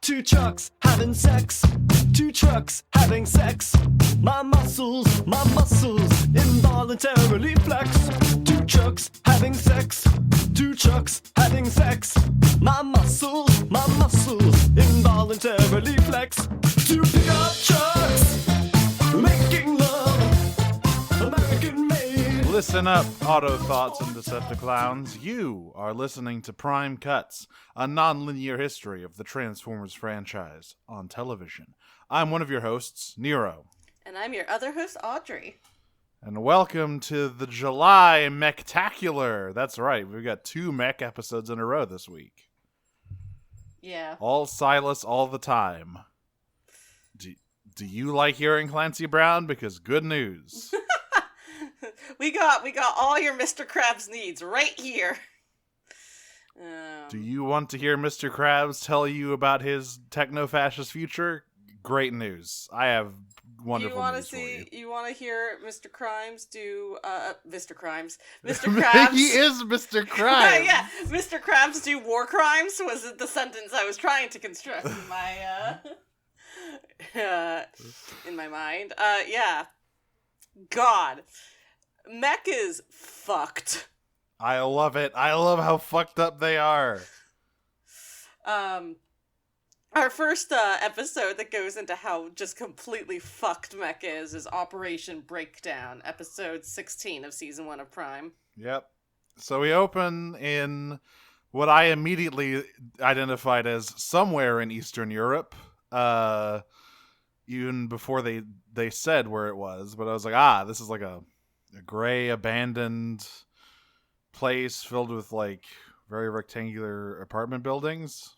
Two trucks having sex. Two trucks having sex. My muscles involuntarily flex. Two trucks having sex. Two trucks having sex. My muscles involuntarily flex. Two pickup trucks making love, American made. Listen up, Autobots and Decepticlowns. You are listening to Prime Cuts, a non-linear history of the Transformers franchise on television. I'm one of your hosts, Nero. And I'm your other host, Audrey. And welcome to the July MECHtacular. That's right, we've got 2 mech episodes in a row this week. Yeah. All Silas all the time. Do you like hearing Clancy Brown? Because good news. we got all your Mr. Krabs needs right here. Do you want to hear Mr. Krabs tell you about his techno-fascist future? Great news. I have wonderful news for you. You want to hear Mr. Crimes do, Mr. Crimes? Mr. Krabs. He is Mr. Krabs. Yeah, Mr. Krabs do war crimes was the sentence I was trying to construct in my, in my mind. Yeah. God. Mech is fucked. I love it. I love how fucked up they are. Our first episode that goes into how just completely fucked Mech is Operation Breakdown, episode 16 of season 1 of Prime. Yep. So we open in what I immediately identified as somewhere in Eastern Europe, even before they said where it was, but I was like, this is like a gray, abandoned place filled with, like, very rectangular apartment buildings.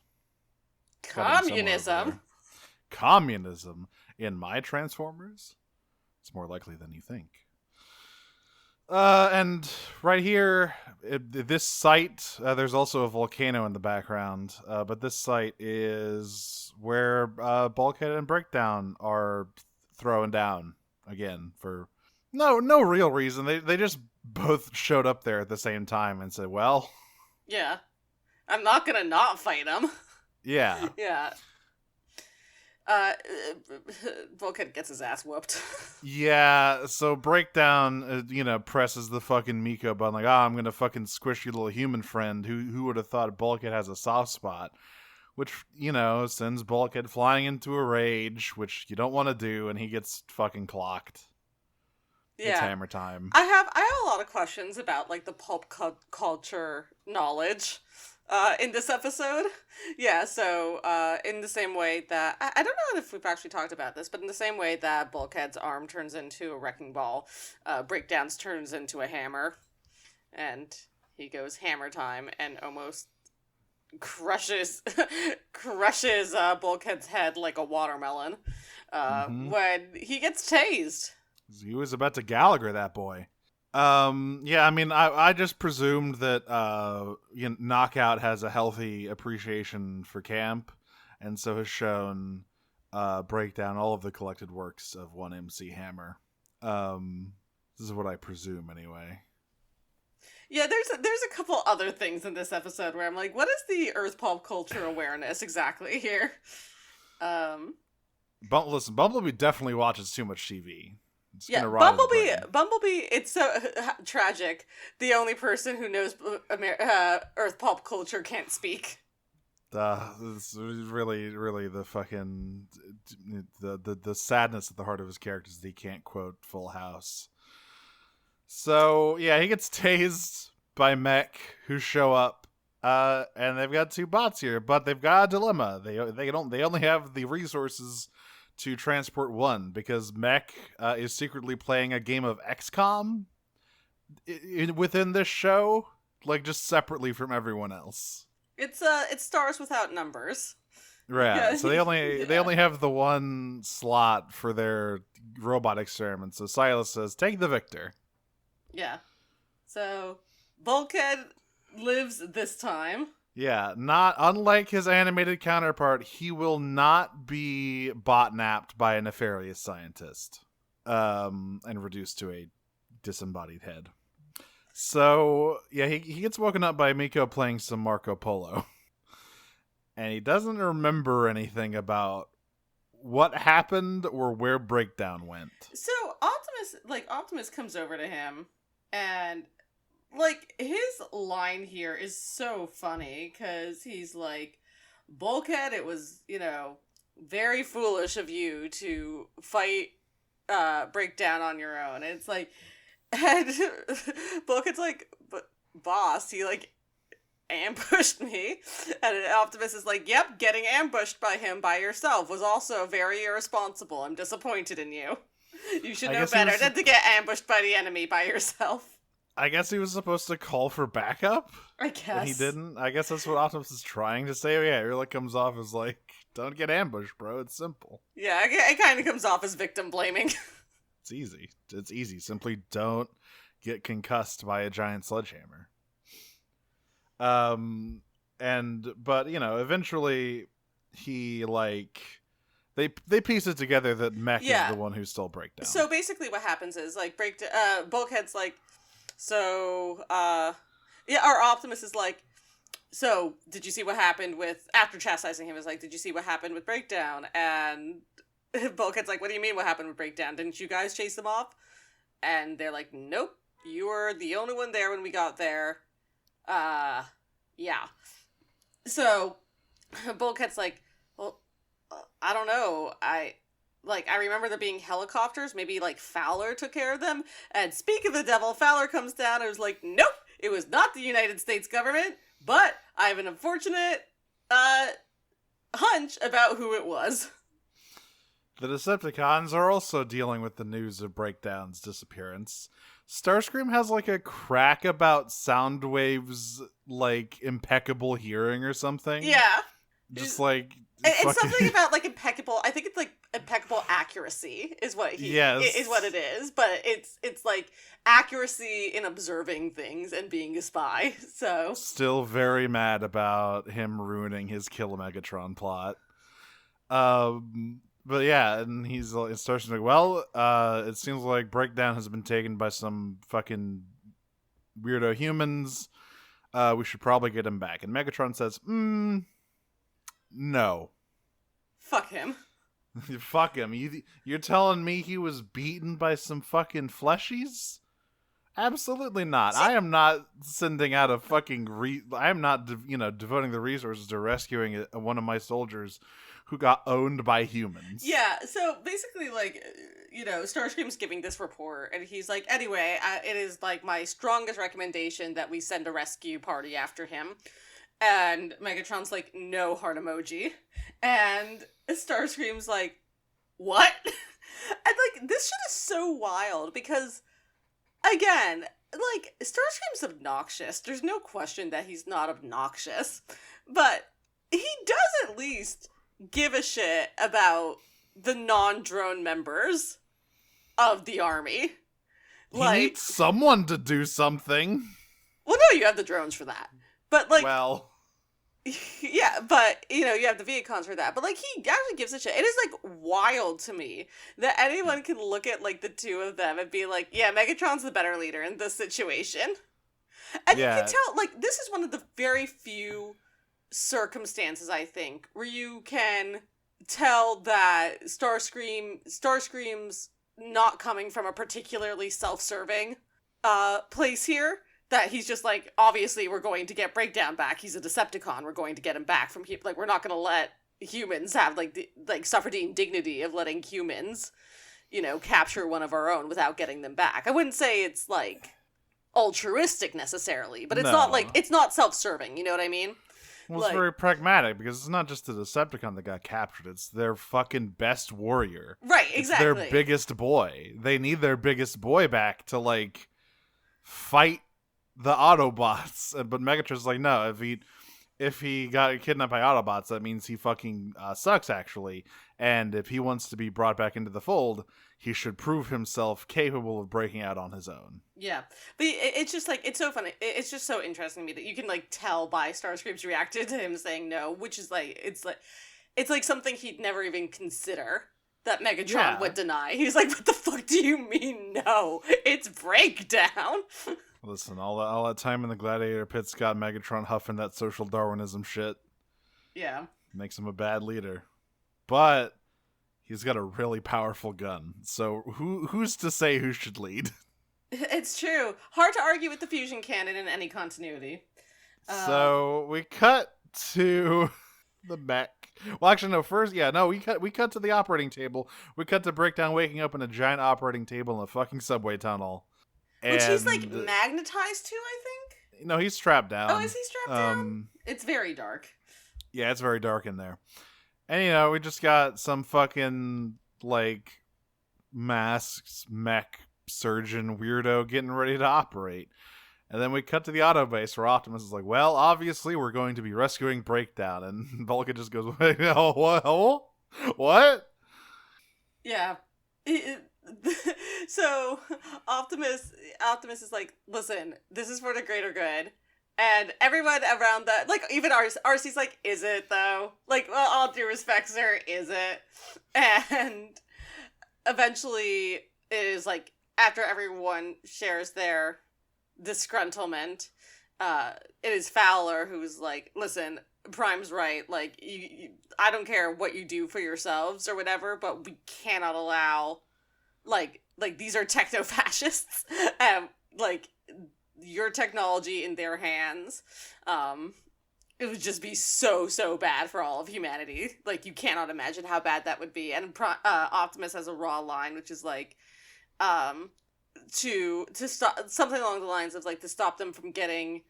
Communism. Communism in my Transformers? It's more likely than you think. And right here, this site, there's also a volcano in the background, but this site is where Bulkhead and Breakdown are throwing down again for no real reason. They just both showed up there at the same time and said, well... Yeah. I'm not gonna not fight him. Yeah. Yeah. Bulkhead gets his ass whooped. Yeah, so Breakdown, presses the fucking Miko button, like, I'm gonna fucking squish your little human friend. Who would have thought Bulkhead has a soft spot? Which, sends Bulkhead flying into a rage, which you don't want to do, and he gets fucking clocked. Yeah. It's hammer time. I have a lot of questions about, like, the pulp culture knowledge in this episode. Yeah, so in the same way that... I don't know if we've actually talked about this, but in the same way that Bulkhead's arm turns into a wrecking ball, Breakdown's turns into a hammer, and he goes hammer time and almost crushes Bulkhead's head like a watermelon when he gets tased. He was about to Gallagher that boy. Yeah, I mean, I just presumed that Knockout has a healthy appreciation for camp, and so has shown Breakdown all of the collected works of one MC Hammer. This is what I presume, anyway. Yeah, there's a couple other things in this episode where I'm like, what is the Earth pulp culture awareness exactly here? Listen, Bumblebee definitely watches too much TV. Yeah, Bumblebee, it's so tragic. The only person who knows Earth pulp culture can't speak. It's really, really the fucking... The sadness at the heart of his character is that he can't quote Full House. So, yeah, he gets tased by Mech, who show up, and they've got 2 bots here, but they've got a dilemma. They only have the resources to transport 1, because Mech is secretly playing a game of XCOM within this show, like, just separately from everyone else. It's stars without numbers. Right. Yeah. So they only have the 1 slot for their robot experiment. So Silas says, "Take the victor." Yeah. So Bulkhead lives this time. Yeah, not unlike his animated counterpart, he will not be botnapped by a nefarious scientist, and reduced to a disembodied head. So, yeah, he gets woken up by Miko playing some Marco Polo. and he doesn't remember anything about what happened or where Breakdown went. So Optimus comes over to him, and his line here is so funny because he's like, "Bulkhead, it was very foolish of you to fight Breakdown on your own." And it's like, and Bulkhead's like, "But boss, he ambushed me," and Optimus is like, "Yep, getting ambushed by him by yourself was also very irresponsible. I'm disappointed in you. You should know better than to get ambushed by the enemy by yourself." I guess he was supposed to call for backup. I guess. And he didn't. I guess that's what Optimus is trying to say. Yeah, it really comes off as like, don't get ambushed, bro. It's simple. Yeah, it kind of comes off as victim blaming. It's easy. It's easy. Simply don't get concussed by a giant sledgehammer. But eventually he they piece it together that Mech is the one who stole Breakdown. So basically what happens is Bulkhead's like, so our Optimus is like, so did you see what happened with, after chastising him, is like, did you see what happened with Breakdown? And Bulkhead's like, what do you mean what happened with Breakdown? Didn't you guys chase him off? And they're like, nope, you were the only one there when we got there. Yeah. So Bulkhead's like, well, I don't know. I remember there being helicopters. Maybe Fowler took care of them. And speak of the devil, Fowler comes down and was like, nope, it was not the United States government, but I have an unfortunate hunch about who it was. The Decepticons are also dealing with the news of Breakdown's disappearance. Starscream has a crack about Soundwave's impeccable hearing or something. Yeah. Just it's something about impeccable. I think it's impeccable accuracy is what is what it is, but it's accuracy in observing things and being a spy. So still very mad about him ruining his Kill Megatron plot. But yeah, and it starts like, well, it seems like Breakdown has been taken by some fucking weirdo humans. We should probably get him back. And Megatron says, no. Fuck him. Fuck him. You're telling me he was beaten by some fucking fleshies? Absolutely not. I am not sending out a fucking I am not devoting the resources to rescuing one of my soldiers who got owned by humans. Yeah, so basically, Starscream's giving this report, and he's like, anyway, it is, my strongest recommendation that we send a rescue party after him. And Megatron's like, no heart emoji. And Starscream's like, what? And, this shit is so wild, because, again, Starscream's obnoxious. There's no question that he's not obnoxious. But he does at least give a shit about the non-drone members of the army. He needs someone to do something. Well, no, you have the drones for that. But, well... Yeah, but, you have the Viacons for that. But, he actually gives a shit. It is, wild to me that anyone can look at, the two of them and be like, yeah, Megatron's the better leader in this situation. And you can tell, this is one of the very few circumstances, I think, where you can tell that Starscream's not coming from a particularly self-serving place here. That he's just obviously we're going to get Breakdown back. He's a Decepticon. We're going to get him back from here. We're not going to let humans have suffer the indignity of letting humans, capture one of our own without getting them back. I wouldn't say it's altruistic necessarily, but it's not it's not self-serving. You know what I mean? Well, it's very pragmatic because it's not just the Decepticon that got captured. It's their fucking best warrior. Right, exactly. It's their biggest boy. They need their biggest boy back to fight the Autobots. But Megatron's like, no, if he got kidnapped by Autobots, that means he fucking sucks, actually. And if he wants to be brought back into the fold, he should prove himself capable of breaking out on his own. Yeah. But it's just it's so funny. It's just so interesting to me that you can tell by Starscream's reaction to him saying no, which is it's something he'd never even consider that Megatron would deny. He's like, what the fuck do you mean no? It's Breakdown. Listen, all that time in the gladiator pits got Megatron huffing that social Darwinism shit. Yeah. Makes him a bad leader. But he's got a really powerful gun. So who's to say who should lead? It's true. Hard to argue with the fusion cannon in any continuity. So we cut to the mech. Well, actually, no. First, we cut to the operating table. We cut to Breakdown waking up in a giant operating table in a fucking subway tunnel, which he's like magnetized to, I think. No, he's strapped down. Oh, is he strapped down? It's very dark. Yeah, it's very dark in there. And we just got some fucking like masks mech surgeon weirdo getting ready to operate. And then we cut to the auto base where Optimus is like, well, obviously we're going to be rescuing Breakdown. And Vulcan just goes, what? Yeah. So Optimus is like, listen, this is for the greater good. And everyone around that, like, even Arcee's like, is it though? Like, well, all due respect, sir, is it? And eventually it is like, after everyone shares their disgruntlement, it is Fowler who's like, listen, Prime's right, like, I don't care what you do for yourselves or whatever, but we cannot allow, like these are techno-fascists, like, your technology in their hands, it would just be so bad for all of humanity. Like, you cannot imagine how bad that would be. And Optimus has a raw line, which is like, to stop, something along the lines of like, to stop them from getting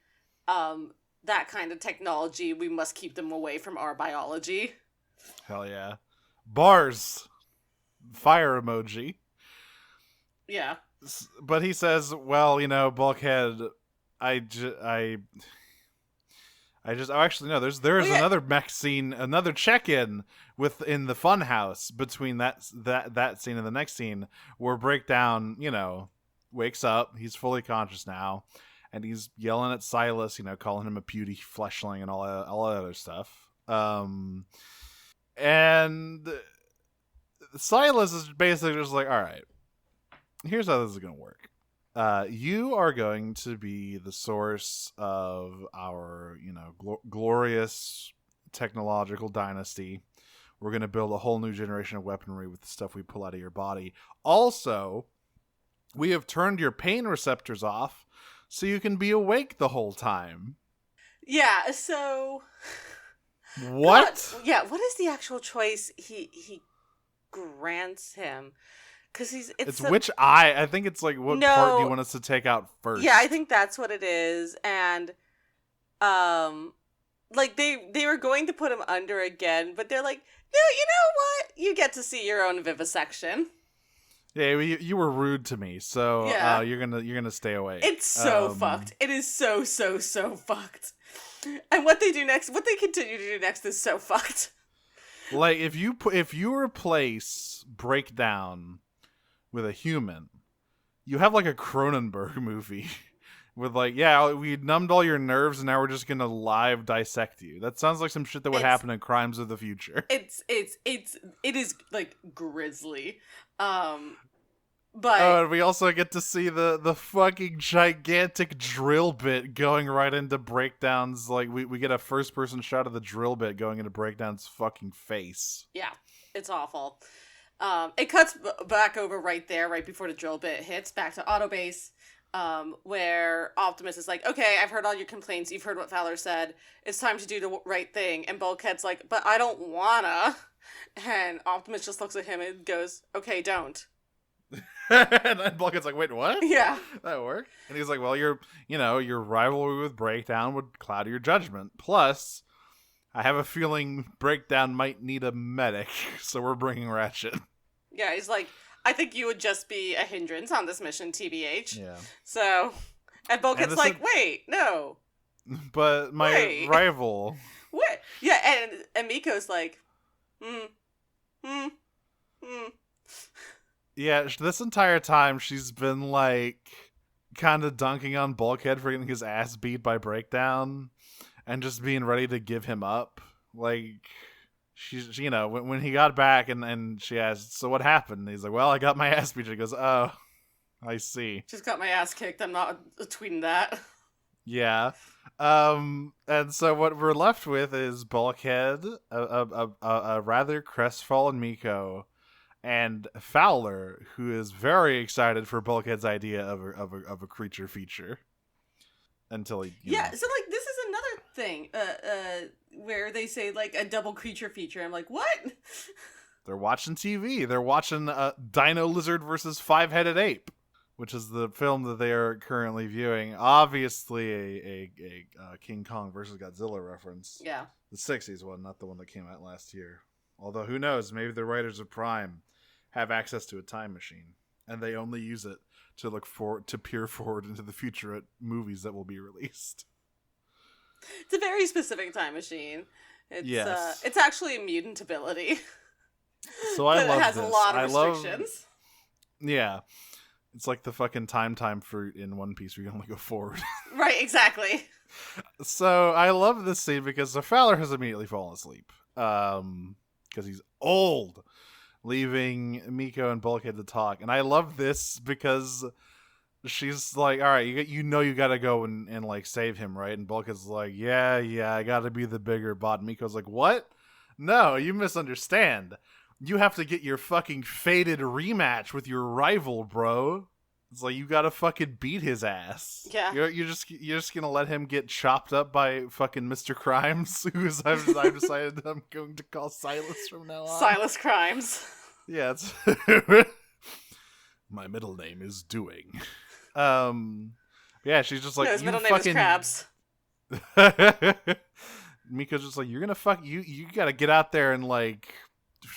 that kind of technology, we must keep them away from our biology. Hell yeah. Bars. Fire emoji. Yeah. But he says, well, Bulkhead, there's another mech scene, another check-in in the funhouse between that scene and the next scene where Breakdown, wakes up. He's fully conscious now, and he's yelling at Silas, calling him a puny fleshling and all that other stuff. And Silas is basically just like, all right, here's how this is going to work. You are going to be the source of our, glorious technological dynasty. We're going to build a whole new generation of weaponry with the stuff we pull out of your body. Also, we have turned your pain receptors off so you can be awake the whole time. Yeah, so... What? What is the actual choice he grants him? Because it's which eye? I think it's like, what part do you want us to take out first? Yeah, I think that's what it is. And like they were going to put him under again, but they're like, no, you know what? You get to see your own vivisection. Yeah, you were rude to me, so yeah. You're gonna stay away. It's so fucked. It is so fucked. And what they do next, what they continue to do next, is so fucked. Like, if you replace Breakdown with a human, you have like a Cronenberg movie with like, yeah, we numbed all your nerves and now we're just gonna live dissect you. That sounds like some shit that would happen in Crimes of the Future. It is like grisly. But and we also get to see the fucking gigantic drill bit going right into Breakdown's, like, we get a first person shot of the drill bit going into Breakdown's fucking face. Yeah, it's awful. It cuts back over right there, right before the drill bit hits, back to Autobase, where Optimus is like, okay, I've heard all your complaints, you've heard what Fowler said, it's time to do the right thing, and Bulkhead's like, but I don't wanna, and Optimus just looks at him and goes, okay, don't. And then Bulkhead's like, wait, what? Yeah. That worked? And he's like, well, your rivalry with Breakdown would cloud your judgment, plus I have a feeling Breakdown might need a medic, so we're bringing Ratchet. Yeah, he's like, I think you would just be a hindrance on this mission, TBH. Yeah. So, and Bulkhead's like, wait, no. But my rival. What? Yeah, and Miko's like, Yeah, this entire time she's been like kind of dunking on Bulkhead for getting his ass beat by Breakdown and just being ready to give him up. Like, she's, when he got back and she asked, so what happened? And he's like, well, I got my ass beat. She goes, oh, I see. Just got my ass kicked. I'm not tweeting that. Yeah. And so what we're left with is Bulkhead, a rather crestfallen Miko, and Fowler, who is very excited for Bulkhead's idea of a creature feature. Until he, yeah. So like, this is another thing, where they say like a double creature feature. I'm like, what? They're watching TV. They're watching Dino Lizard versus Five-Headed Ape, which is the film that they are currently viewing. Obviously, a King Kong versus Godzilla reference. Yeah. The 60s one, not the one that came out last year. Although, who knows? Maybe the writers of Prime have access to a time machine, and they only use it to peer forward into the future at movies that will be released. It's a very specific time machine. Yes. It's actually a mutant ability. So I love it has this. a lot of restrictions. Yeah. It's like the fucking time fruit in One Piece where you only go forward. Right, exactly. So I love this scene because the Fowler has immediately fallen asleep. Because he's old, leaving Miko and Bulkhead to talk. And I love this because she's like, all right, you gotta go and like save him, right? And Bulkhead's like, yeah, I gotta be the bigger bot. And Miko's like, what? No, you misunderstand. You have to get your fucking fated rematch with your rival, bro. It's like you gotta fucking beat his ass. Yeah. You're just gonna let him get chopped up by fucking Mr. Crimes, who's I've decided I'm going to call Silas from now on. Silas Crimes. Yeah, it's my middle name is Doing. Yeah, she's just like, No, his you middle fucking... name is Krabs. Miko's just like, you're gonna you gotta get out there and like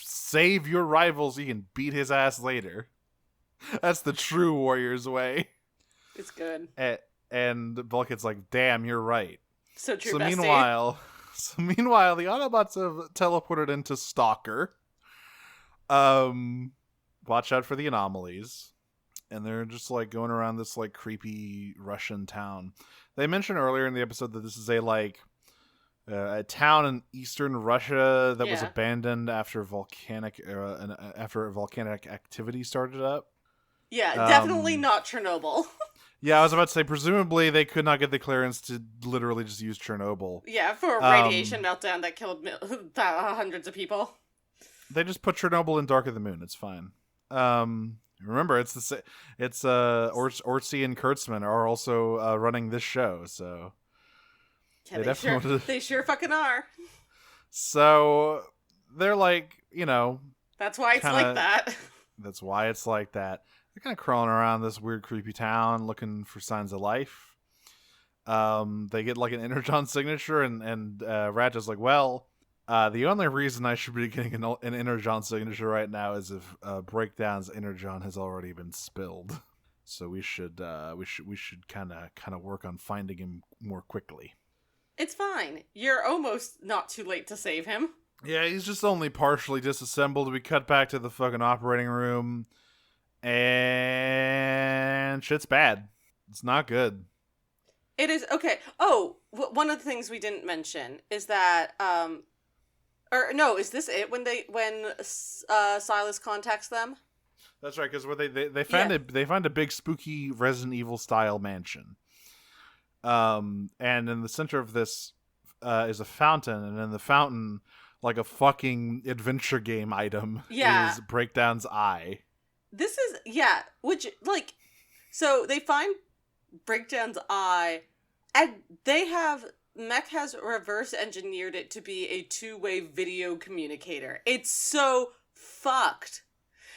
save your rival so you can beat his ass later. That's the true warrior's way. It's good. And Bulkhead's like, damn, you're right. So true, So bestie. meanwhile, the Autobots have teleported into Stalker. Watch out for the anomalies. And they're just like going around this like creepy Russian town. They mentioned earlier in the episode that this is a town in eastern Russia that was abandoned after volcanic activity started up. Yeah, definitely not Chernobyl. Yeah, I was about to say, presumably they could not get the clearance to literally just use Chernobyl. Yeah, for a radiation meltdown that killed hundreds of people. They just put Chernobyl in Dark of the Moon. It's fine. Remember, it's Arcee and Kurtzman are also running this show, so yeah, they sure fucking are. So they're like, that's why it's like that. That's why it's like that. They're kind of crawling around this weird, creepy town looking for signs of life. They get like an Energon signature, and Ratchet's like, well, the only reason I should be getting an Energon signature right now is if Breakdown's Energon has already been spilled. So we should kind of work on finding him more quickly. It's fine. You're almost not too late to save him. Yeah, he's just only partially disassembled. We cut back to the fucking operating room, and shit's bad. It's not good. It is okay. Oh, one of the things we didn't mention is that is this it when Silas contacts them? That's right, because they find a big spooky Resident Evil style mansion. And in the center of this is a fountain, and in the fountain, like a fucking adventure game item, is Breakdown's eye. This is so they find Breakdown's eye, and Mech has reverse engineered it to be a two-way video communicator. It's so fucked.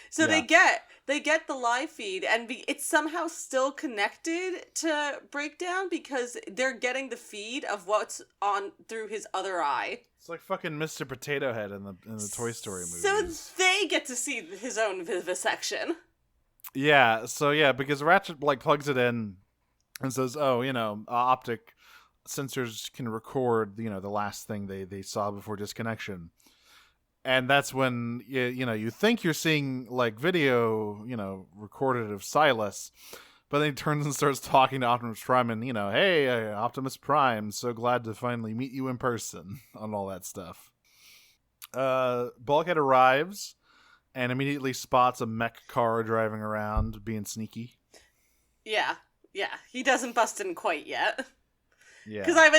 So they get the live feed, and it's somehow still connected to Breakdown because they're getting the feed of what's on through his other eye. It's like fucking Mr. Potato Head in the Toy Story movies. So they get to see his own vivisection. Yeah. So yeah, because Ratchet like plugs it in and says, "Oh, optic sensors can record the last thing they saw before disconnection." And that's when you think you're seeing like video, recorded of Silas, but then he turns and starts talking to Optimus Prime, and hey, Optimus Prime, so glad to finally meet you in person, and all that stuff. Bulkhead arrives and immediately spots a mech car driving around, being sneaky. Yeah, he doesn't bust in quite yet. Yeah. Because I have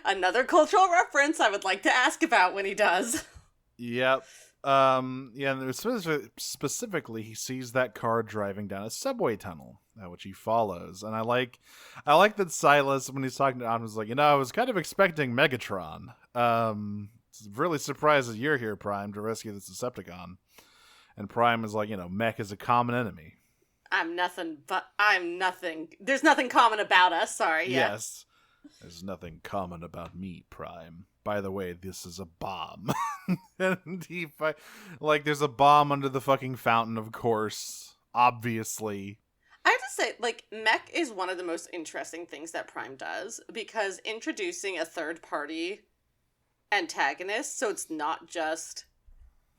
another cultural reference I would like to ask about when he does. Yep. Yeah, and specifically, he sees that car driving down a subway tunnel, which he follows, and I like that Silas, when he's talking to Adam, is like, I was kind of expecting Megatron. Really surprised that you're here, Prime, to rescue this Decepticon. And Prime is like, Mech is a common enemy. I'm nothing. There's nothing common about us. Sorry. Yeah. Yes. There's nothing common about me, Prime. By the way, this is a bomb. And there's a bomb under the fucking fountain, of course. Obviously. I have to say, Mech is one of the most interesting things that Prime does, because introducing a third-party antagonist, so it's not just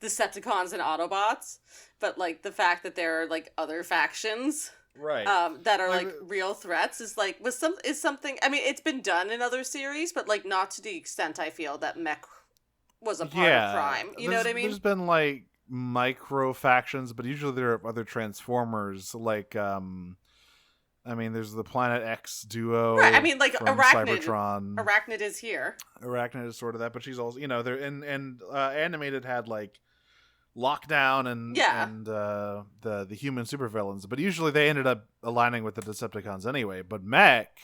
Decepticons and Autobots, but, the fact that there are, other factions... Right. That are real threats is something. I mean, it's been done in other series, but not to the extent I feel that Mech was a part of Prime. You know what I mean? There's been micro factions, but usually there are other Transformers. There's the Planet X duo. Right. I mean, from Arachnid. Cybertron. Arachnid is here. Arachnid is sort of that, but she's also they're and Animated had Lockdown and the human supervillains, but usually they ended up aligning with the Decepticons anyway. But Mech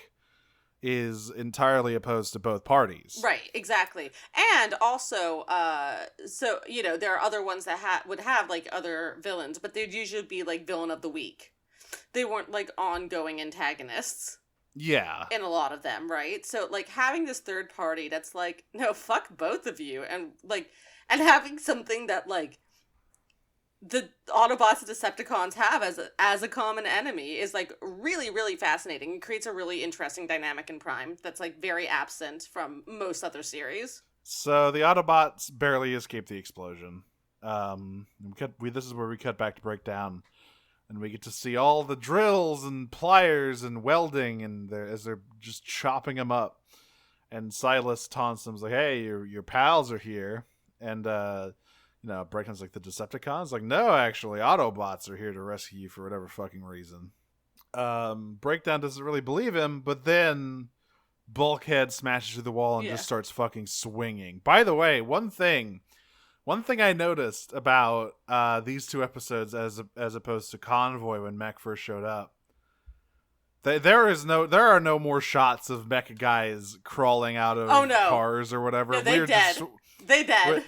is entirely opposed to both parties. Right, exactly. And also, there are other ones that would have other villains, but they'd usually be villain of the week. They weren't ongoing antagonists. Yeah. In a lot of them, right? So having this third party that's no, fuck both of you, and and having something that the Autobots and Decepticons have as a common enemy is really, really fascinating. It creates a really interesting dynamic in Prime that's very absent from most other series. So the Autobots barely escape the explosion. This is where we cut back to Breakdown, and we get to see all the drills and pliers and welding, and as they're just chopping them up. And Silas taunts them, like, "Hey, your pals are here," and Breakdown's like, "The Decepticons?" Like, "No, actually, Autobots are here to rescue you for whatever fucking reason." Breakdown doesn't really believe him, but then Bulkhead smashes through the wall and just starts fucking swinging. By the way, one thing I noticed about these two episodes as opposed to Convoy when Mech first showed up, there are no more shots of Mech guys crawling out of cars or whatever. No, they dead. They dead.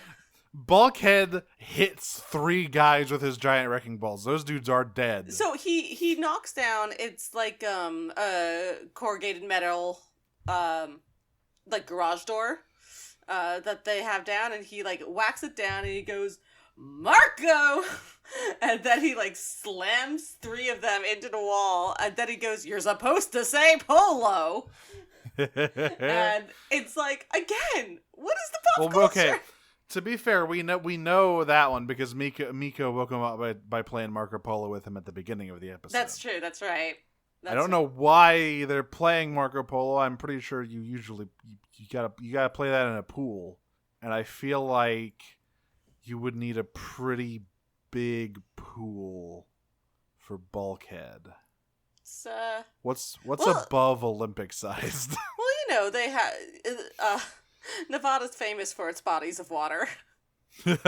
Bulkhead hits 3 guys with his giant wrecking balls. Those dudes are dead. So he knocks down, it's a corrugated metal garage door that they have down, and he whacks it down and he goes, "Marco!" And then he slams 3 of them into the wall, and then he goes, "You're supposed to say polo." And it's again, what is the pop culture? Okay. To be fair, we know that one because Miko woke him up by playing Marco Polo with him at the beginning of the episode. That's true. That's right. I don't know why they're playing Marco Polo. I'm pretty sure you usually you gotta play that in a pool, and I feel like you would need a pretty big pool for Bulkhead. What's above Olympic sized? Well, they have. Nevada's famous for its bodies of water. They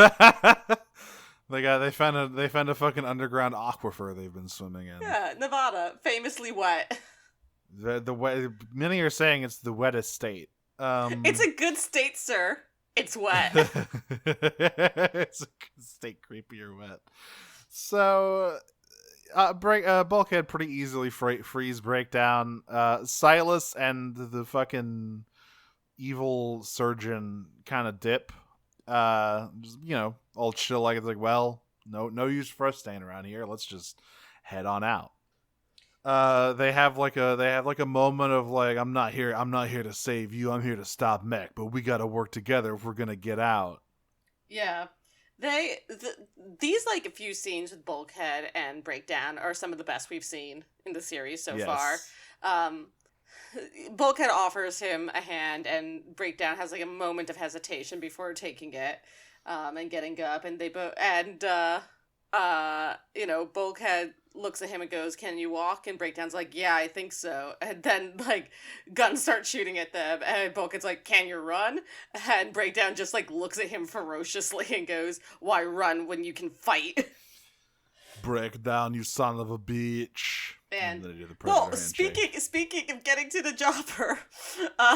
found a fucking underground aquifer they've been swimming in. Yeah, Nevada, famously wet. Many are saying it's the wettest state. It's a good state, sir. It's wet. It's a good state, creepy or wet. So, Bulkhead pretty easily freeze Breakdown. Silas and the fucking evil surgeon kind of dip. Just, all chill, it's well, no use for us staying around here. Let's just head on out. They have a moment of I'm not here to save you. I'm here to stop Mech, but we got to work together if we're gonna get out. Yeah. These a few scenes with Bulkhead and Breakdown are some of the best we've seen in the series so far. Bulkhead offers him a hand, and Breakdown has a moment of hesitation before taking it, and getting up, and they both Bulkhead looks at him and goes, "Can you walk?" And Breakdown's like, "Yeah, I think so." And then, like, guns start shooting at them, and Bulkhead's like, "Can you run?" And Breakdown just, like, looks at him ferociously and goes, "Why run when you can fight?" Breakdown, you son of a bitch. And then they do the Predator handshake. speaking of getting to the chopper,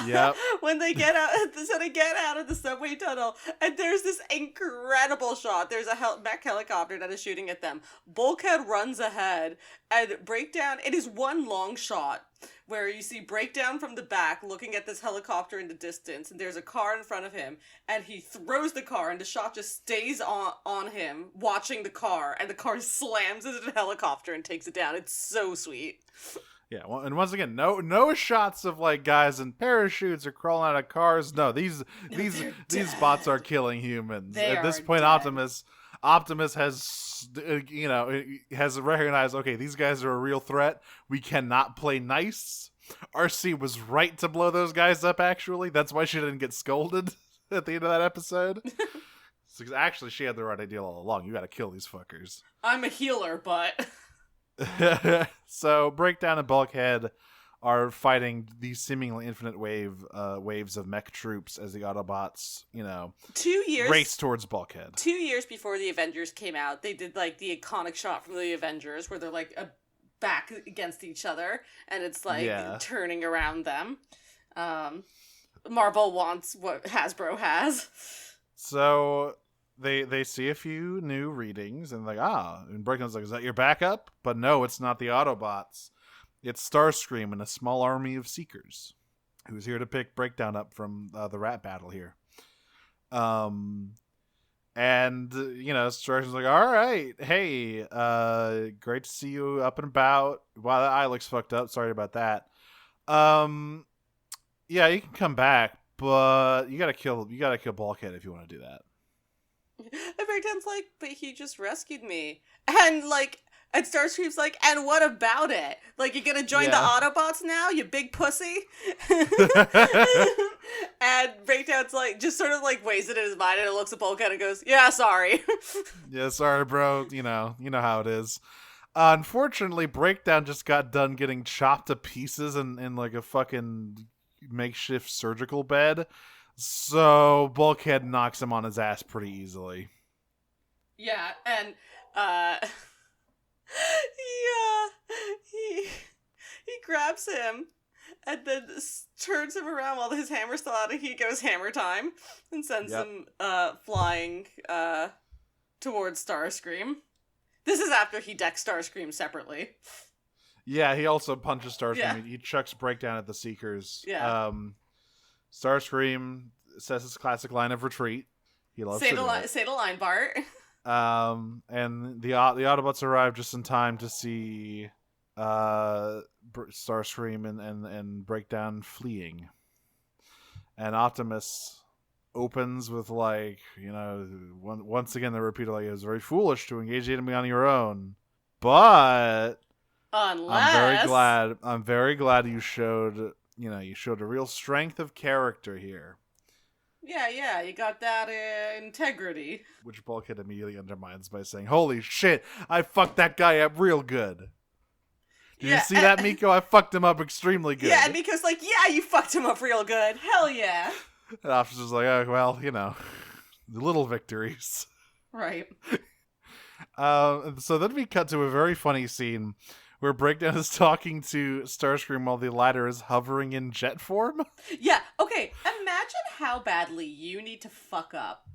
Yep. when they get out, so they get out of the subway tunnel, and there's this incredible shot. There's a mech helicopter that is shooting at them. Bulkhead runs ahead, and Breakdown. It is one long shot where you see Breakdown from the back looking at this helicopter in the distance, and there's a car in front of him, and he throws the car, and the shot just stays on him, watching the car, and the car slams into the helicopter and takes it down. It's so sweet. Yeah, well, and once again, no shots of like guys in parachutes or crawling out of cars. No, these bots are killing humans. At this point, dead. Optimus has has recognized, okay, these guys are a real threat. We cannot play nice. Arcee was right to blow those guys up. Actually, that's why she didn't get scolded at the end of that episode. Because actually, she had the right idea all along. You got to kill these fuckers. I'm a healer, but So Breakdown and Bulkhead are fighting these seemingly infinite waves of mech troops as the Autobots, 2 years race towards Bulkhead. 2 years before the Avengers came out, they did like the iconic shot from the Avengers where they're like back against each other, and it's like turning around them. Marvel wants what Hasbro has. So they see a few new readings and and Breakdown's like, "Is that your backup?" But no, it's not the Autobots. It's Starscream and a small army of Seekers, who's here to pick Breakdown up from the rat battle here. And Starscream's like, "All right, hey, great to see you up and about. Wow, that eye looks fucked up. Sorry about that. Yeah, you can come back, but you gotta kill Bulkhead if you want to do that." And Breakdown's like, "But he just rescued me." And Starscream's like, "And what about it? Like, you're gonna join the Autobots now, you big pussy?" And Breakdown's like, just sort of like weighs it in his mind, and it looks at Bulkhead and goes, "Yeah, sorry." Yeah, sorry, bro. You know how it is. Unfortunately, Breakdown just got done getting chopped to pieces in like a fucking makeshift surgical bed. So Bulkhead knocks him on his ass pretty easily. Yeah, and he grabs him and then turns him around while his hammer's still out, and he goes hammer time and sends him flying towards Starscream. This is after he decks Starscream separately. Yeah, he also punches Starscream. Yeah. He chucks Breakdown at the Seekers. Yeah. Starscream says his classic line of retreat. He loves say to do it. Say the line, Bart. And the Autobots arrive just in time to see Starscream and Breakdown fleeing. And Optimus opens with once again they repeat it was very foolish to engage the enemy on your own, but unless I'm very glad you showed a real strength of character here. Yeah, you got that integrity. Which Bulkhead immediately undermines by saying, "Holy shit, I fucked that guy up real good. Did you see that, Miko? I fucked him up extremely good." Yeah, and Miko's like, "Yeah, you fucked him up real good. Hell yeah." And Officer's like, "Oh, well, the little victories." Right. So then we cut to a very funny scene where Breakdown is talking to Starscream while the latter is hovering in jet form. Yeah, okay. Imagine how badly you need to fuck up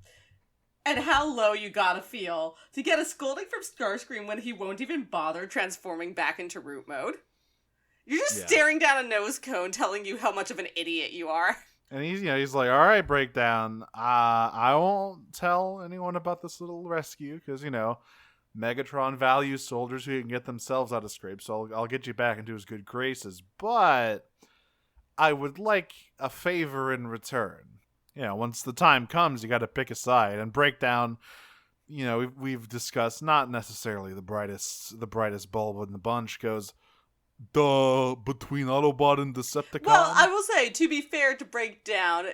and how low you gotta feel to get a scolding from Starscream when he won't even bother transforming back into root mode. You're just staring down a nose cone telling you how much of an idiot you are. And he's like, "All right, Breakdown, I won't tell anyone about this little rescue because, Megatron values soldiers who can get themselves out of scrapes, so I'll get you back into his good graces. But I would like a favor in return. Once the time comes, you got to pick a side." And Breakdown, we've discussed not necessarily the brightest bulb in the bunch, goes, "Duh, between Autobot and Decepticon." Well, I will say, to be fair to Breakdown,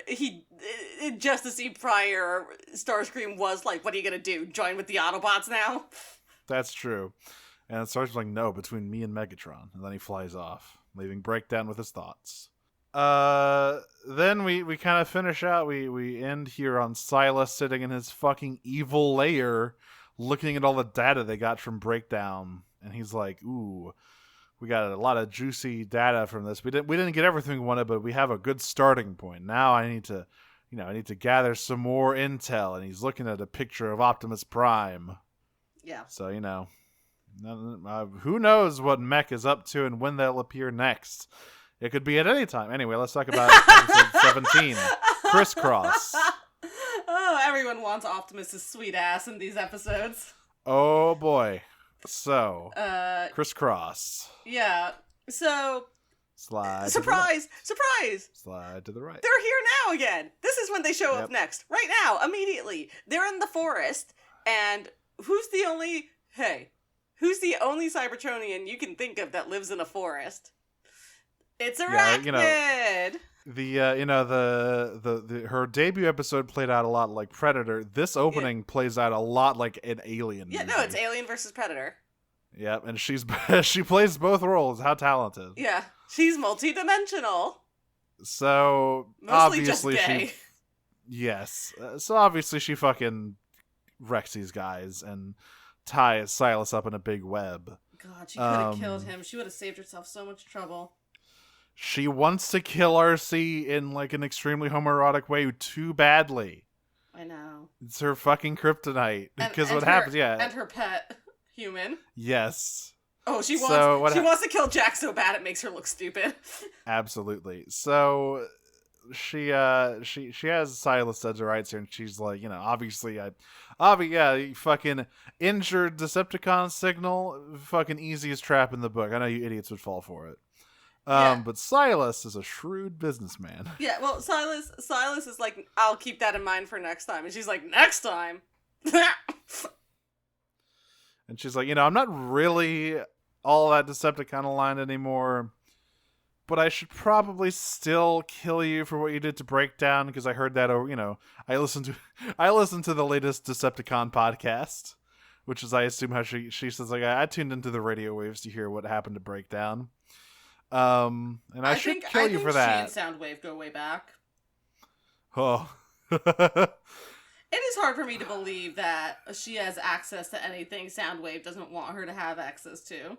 just to see prior, Starscream was like, "What are you gonna do? Join with the Autobots now?" That's true. And the sergeant's like, no, between me and Megatron. And then he flies off, leaving Breakdown with his thoughts. Then we kind of finish out. We end here on Silas sitting in his fucking evil lair, looking at all the data they got from Breakdown. And he's like, ooh, we got a lot of juicy data from this. We didn't get everything we wanted, but we have a good starting point. Now I need to gather some more intel. And he's looking at a picture of Optimus Prime. Yeah. So, who knows what Mech is up to and when they'll appear next. It could be at any time. Anyway, let's talk about episode 17, Crisscross. Oh, everyone wants Optimus's sweet ass in these episodes. Oh, boy. So, Crisscross. Yeah. So, Slide. surprise! Slide to the right. They're here now again. This is when they show up next. Right now, immediately. They're in the forest, and who's the only Cybertronian you can think of that lives in a forest? It's Airachnid. Her debut episode played out a lot like Predator. This opening plays out a lot like an Alien movie. Yeah, no, it's Alien versus Predator. Yep, and she plays both roles. How talented. Yeah, she's multidimensional. So Mostly obviously just gay. Yes. So obviously she fucking wrecks these guys and ties Silas up in a big web. God, she could have killed him. She would have saved herself so much trouble. She wants to kill Arcee in like an extremely homoerotic way too badly. I know. It's her fucking kryptonite. Because what happens, and her pet human. Yes. Oh, she wants to kill Jack so bad it makes her look stupid. Absolutely. So she has Silas dead to rights here, and she's like, obviously fucking injured Decepticon signal, fucking easiest trap in the book. I know you idiots would fall for it. But Silas is a shrewd businessman. Yeah, well, Silas is like, I'll keep that in mind for next time. And she's like, next time? And she's like, I'm not really all that Decepticon aligned anymore, but I should probably still kill you for what you did to Breakdown, because I heard that, I listened to the latest Decepticon podcast, which is, I assume, how she says, like, I tuned into the radio waves to hear what happened to Breakdown. And I should kill you for that. She and Soundwave go way back. Oh. It is hard for me to believe that she has access to anything Soundwave doesn't want her to have access to.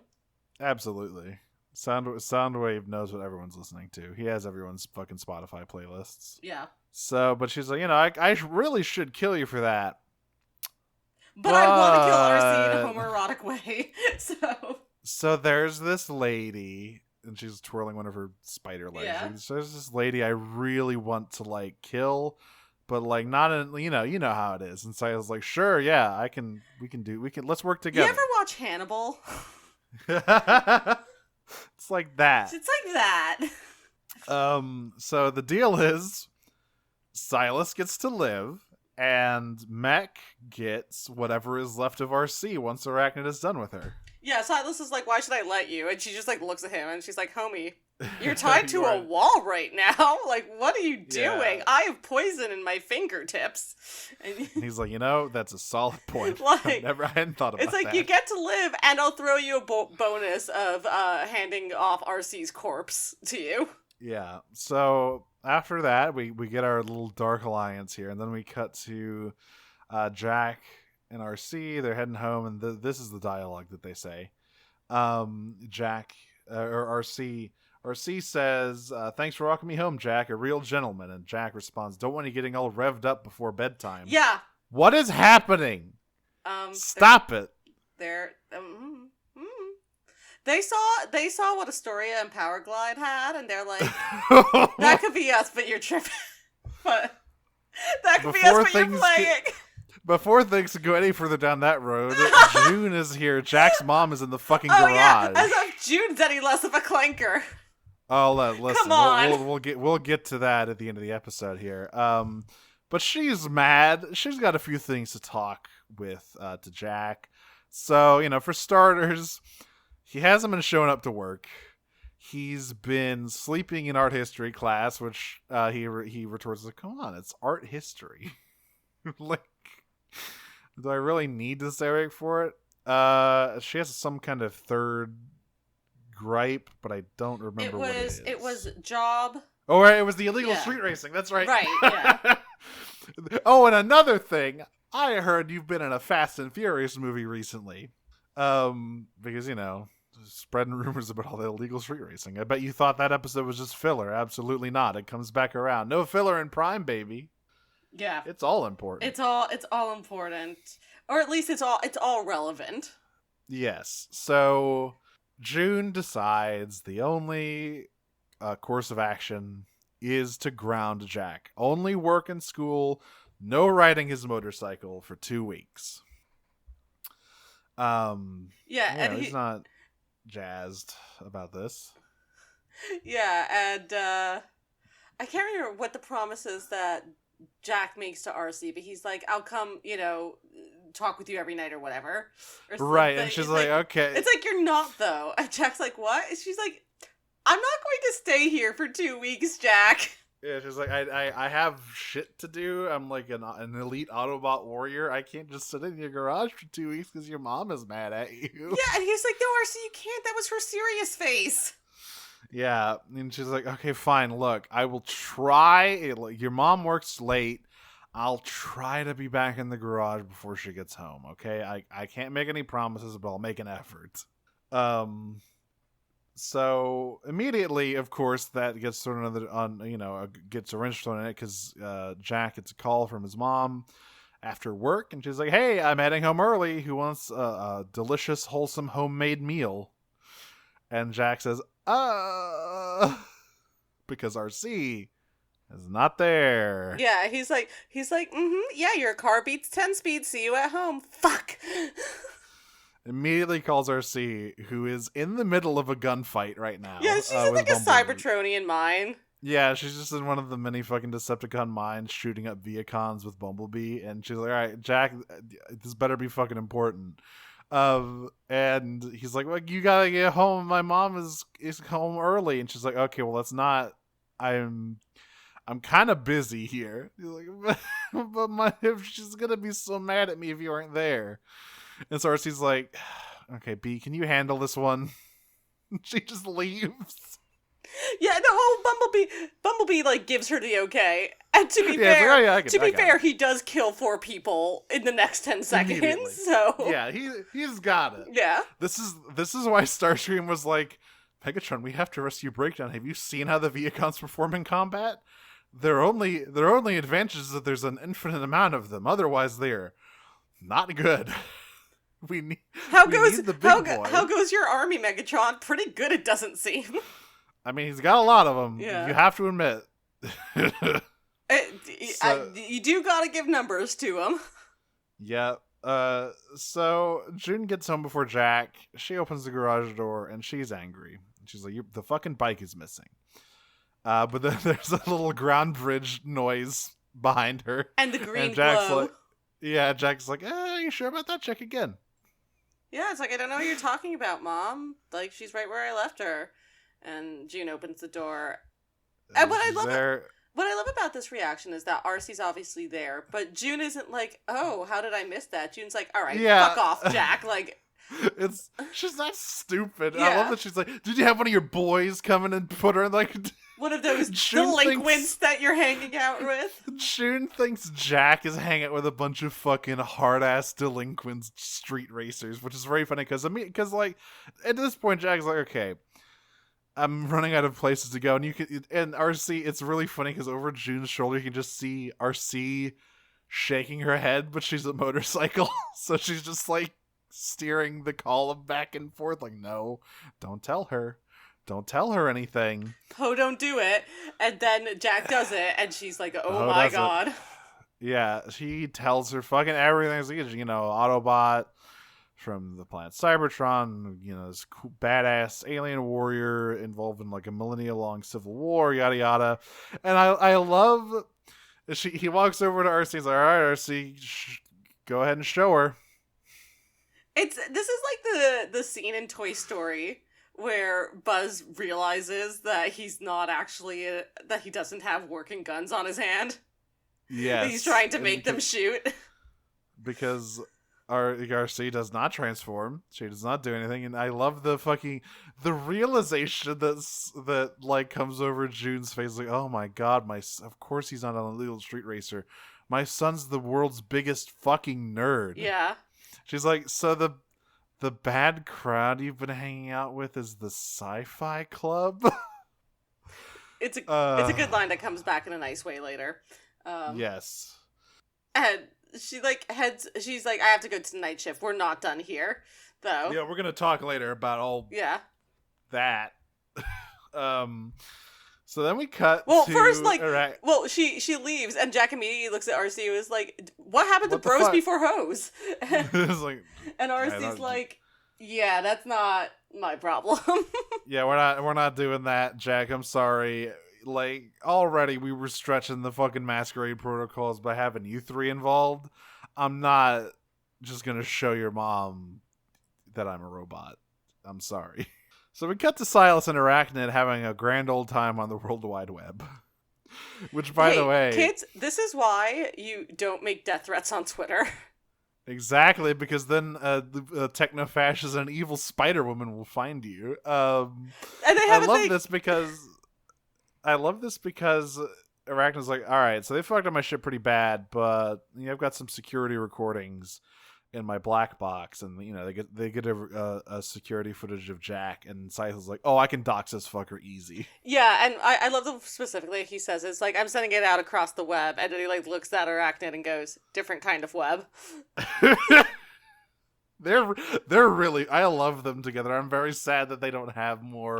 Absolutely. Soundwave knows what everyone's listening to. He has everyone's fucking Spotify playlists. Yeah. So, but she's like, I really should kill you for that. But I want to kill Arcee in a homoerotic way. So there's this lady, and she's twirling one of her spider legs. Yeah. So there's this lady I really want to like kill, but like not in, you know how it is. And so I was like, sure, yeah, let's work together. You ever watch Hannibal? It's like that. It's like that. So the deal is Silas gets to live, and Mech gets whatever is left of Arcee once Arachnid is done with her. Yeah, Silas is like, why should I let you? And she just like looks at him and she's like, homie, you're tied to a wall right now. Like, what are you doing? Yeah. I have poison in my fingertips. And he's like, that's a solid point. Like, I hadn't thought about that. It's like, you get to live, and I'll throw you a bonus of handing off Arcee's corpse to you. Yeah. So after that, we get our little dark alliance here, and then we cut to Jack and Arcee. They're heading home, and this is the dialogue that they say. Arcee says, thanks for walking me home, Jack, a real gentleman. And Jack responds, don't want you getting all revved up before bedtime. Yeah. What is happening? Stop it. They saw what Astoria and Powerglide had, and they're like, that could be us, but you're tripping. But that could be us, but you're playing. Before things go any further down that road, June is here. Jack's mom is in the fucking garage. Yeah, as if June's any less of a clanker. Oh, listen. Come on. We'll get to that at the end of the episode here. But she's mad. She's got a few things to talk with to Jack. So, for starters, he hasn't been showing up to work. He's been sleeping in art history class, which he retorts like, "Come on, it's art history." Like, do I really need to stay awake for it? She has some kind of third gripe, but I don't remember what it is. It was job. Oh, right, it was the illegal Yeah. street racing. That's right. Right, yeah. Oh, and another thing, I heard you've been in a Fast and Furious movie recently. Because, spreading rumors about all the illegal street racing. I bet you thought that episode was just filler. Absolutely not. It comes back around. No filler in Prime, baby. Yeah. It's all important. It's all important. Or at least it's all relevant. Yes. So June decides the only course of action is to ground Jack. Only work and school, no riding his motorcycle for 2 weeks. And he's not jazzed about this. Yeah, and I can't remember what the promise is that Jack makes to Arcee, but he's like, I'll come, talk with you every night or whatever. Or right, and she's like, okay. It's like, you're not, though. And Jack's like, what? And she's like, I'm not going to stay here for 2 weeks, Jack. Yeah, she's like, I have shit to do. I'm like an elite Autobot warrior. I can't just sit in your garage for 2 weeks because your mom is mad at you. Yeah, and he's like, no, Arcee, you can't. That was her serious face. Yeah, and she's like, okay, fine, look, I will try. Your mom works late. I'll try to be back in the garage before she gets home, okay? I can't make any promises, but I'll make an effort. So immediately, of course, that gets thrown gets a wrench thrown in it because Jack gets a call from his mom after work, and she's like, hey, I'm heading home early. Who wants a delicious, wholesome, homemade meal? And Jack says, because Arcee is not there. Yeah, he's like, yeah, your car beats 10 speed. See you at home. Fuck. Immediately calls Arcee, who is in the middle of a gunfight right now. Yeah, she's in like a Cybertronian mine. Yeah, she's just in one of the many fucking Decepticon mines shooting up Viacons with Bumblebee, and she's like, all right, Jack, this better be fucking important. And he's like, well, you gotta get home. My mom is home early. And she's like, okay, well, that's not, I'm kind of busy here. He's like, but if she's gonna be so mad at me if you aren't there. And so Arcee's like, okay, B, can you handle this one? She just leaves. Yeah, no, Bumblebee like gives her the okay. And to be fair, he does kill 4 people in the next 10 seconds. So yeah, he's got it. Yeah. This is why Starscream was like, Megatron, we have to rescue Breakdown. Have you seen how the Viacons perform in combat? Their only advantage is that there's an infinite amount of them. Otherwise, they're not good. How goes your army, Megatron? Pretty good, it doesn't seem. I mean, he's got a lot of them. Yeah. You have to admit. You do gotta give numbers to him. Yeah. So June gets home before Jack. She opens the garage door and she's angry. She's like, the fucking bike is missing. But then there's a little ground bridge noise behind her. And the green and Jack's glow. Like, yeah, Jack's like, are you sure about that? Check again. Yeah, it's like, I don't know what you're talking about, Mom. Like, she's right where I left her. And June opens the door. And what I love about this reaction is that Arcee's obviously there, but June isn't like, oh, how did I miss that? June's like, all right, fuck off, Jack. Like, she's not stupid. Yeah. I love that she's like, did you have one of your boys come in and put her in like one of those delinquents that you're hanging out with? June thinks Jack is hanging out with a bunch of fucking hard-ass delinquents, street racers, which is very funny because like, at this point, Jack's like, okay, I'm running out of places to go, and Arcee, it's really funny because over June's shoulder you can just see Arcee shaking her head, but she's a motorcycle, so she's just like steering the column back and forth, like, no, don't tell her anything. Oh, don't do it. And then Jack does it, and she's like, oh my god. It. Yeah, she tells her fucking everything. Autobot from the planet Cybertron, this cool, badass alien warrior involved in like a millennia-long civil war, yada yada. And I love he walks over to Arcee, he's like, all right, Arcee, go ahead and show her. This is like the scene in Toy Story where Buzz realizes that he's not actually that he doesn't have working guns on his hand. Yes. He's trying to make them shoot. Because Arcee does not transform. She does not do anything, and I love the realization that like comes over June's face, like, oh my god, of course he's not an illegal street racer. My son's the world's biggest fucking nerd. Yeah. She's like, so the bad crowd you've been hanging out with is the sci-fi club? It's a good line that comes back in a nice way later. Yes. And she like she's like, I have to go to the night shift. We're not done here, though. Yeah, we're gonna talk later about all that. So then we cut. Well, to first, like, she leaves, and Jack immediately looks at Arcee and is like, "What happened to bros before hoes?" It's like, and Arcee's like, "Yeah, that's not my problem." Yeah, we're not doing that, Jack. I'm sorry. Like, already we were stretching the fucking masquerade protocols by having you three involved. I'm not just gonna show your mom that I'm a robot. I'm sorry. So we cut to Silas and Airachnid having a grand old time on the World Wide Web. Which, by the way... kids, this is why you don't make death threats on Twitter. Exactly, because then the techno-fascists and evil Spider-Woman will find you. And I love this because Arachnid's like, alright, so they fucked up my shit pretty bad, but I've got some security recordings in my black box, and they get a security footage of Jack, and Silas is like, oh, I can dox this fucker easy. Yeah, and I love the specifically he says it's like, I'm sending it out across the web, and then he like looks at Arachnid and goes, different kind of web. They're really, I love them together. I'm very sad that they don't have more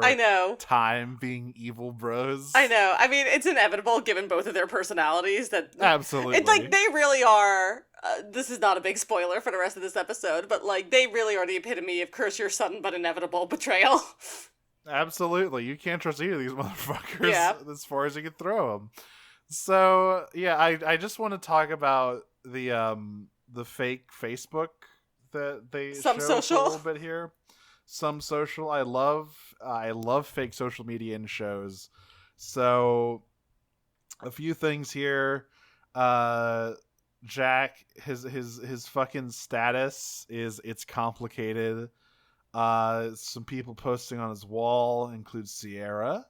time being evil bros. I know. I mean, it's inevitable given both of their personalities that absolutely. It's like they really are. This is not a big spoiler for the rest of this episode, but like they really are the epitome of curse your sudden but inevitable betrayal. Absolutely, you can't trust either of these motherfuckers as far as you can throw them. So yeah, I just want to talk about the fake Facebook that they Some show social a little bit here. Some social. I love fake social media in shows. So a few things here. Jack, his fucking status is it's complicated. Some people posting on his wall include Sierra.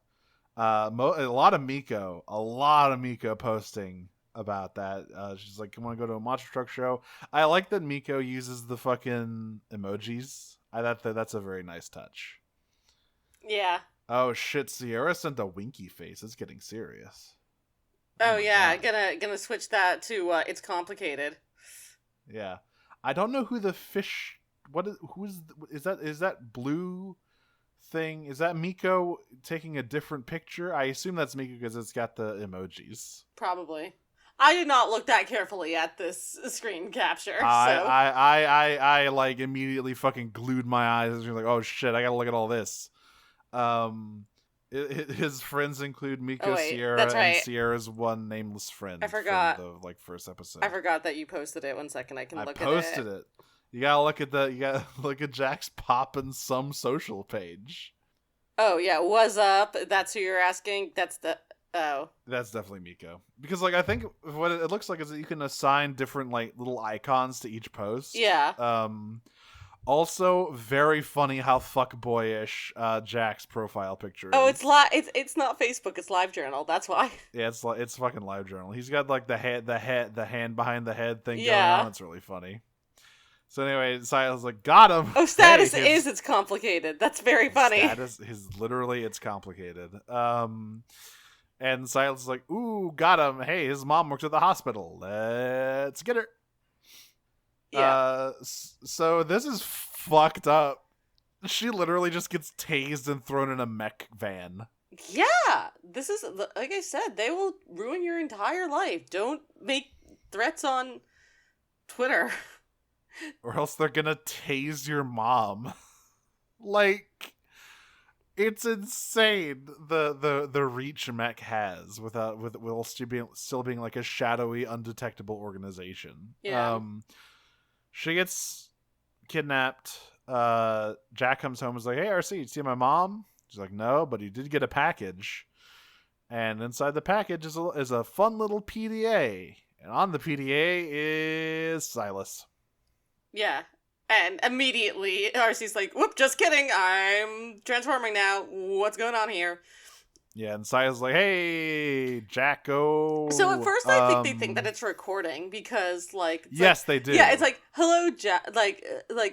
A lot of Miko posting about that. She's like, I want to go to a monster truck show. I like that Miko uses the fucking emojis. That's a very nice touch. Yeah. Oh shit, Sierra sent a winky face. It's getting serious. Oh yeah, gonna switch that to it's complicated. Yeah. I don't know who the fish is that blue thing? Is that Miko taking a different picture? I assume that's Miko because it's got the emojis. Probably. I did not look that carefully at this screen capture. I like immediately fucking glued my eyes and was like, oh shit, I gotta look at all this. His friends include Miko, Sierra, and Sierra's one nameless friend. I forgot from the first episode. I forgot that you posted it. 1 second, I can look at it. I posted it. You gotta look at Jack's poppin' some social page. Oh yeah, what's up? That's who you're asking. That's definitely Miko. Because like I think what it looks like is that you can assign different like little icons to each post. Yeah. Also very funny how fuckboyish Jack's profile picture is. Oh, it's not Facebook, it's LiveJournal. That's why. Yeah, it's fucking LiveJournal. He's got like the hand behind the head thing going on. It's really funny. So anyway, Silas like, got him. Oh, status is it's complicated. That's very funny. Status is literally it's complicated. And Silas is like, ooh, got him. Hey, his mom works at the hospital. Let's get her. Yeah. So this is fucked up. She literally just gets tased and thrown in a mech van. Yeah. This is, like I said, they will ruin your entire life. Don't make threats on Twitter. Or else they're gonna tase your mom. Like, it's insane the reach mech has while still being like a shadowy, undetectable organization. Yeah. She gets kidnapped. Jack comes home and is like, hey, Arcee, you see my mom? She's like, no, but he did get a package. And inside the package is a fun little PDA. And on the PDA is Silas. Yeah. And immediately Arcee's like, whoop, just kidding, I'm transforming now. What's going on here? Yeah, and Silas like, hey, Jacko. So at first I think they think that it's recording because like it's yes, like, they do. Yeah, it's like hello Jack, like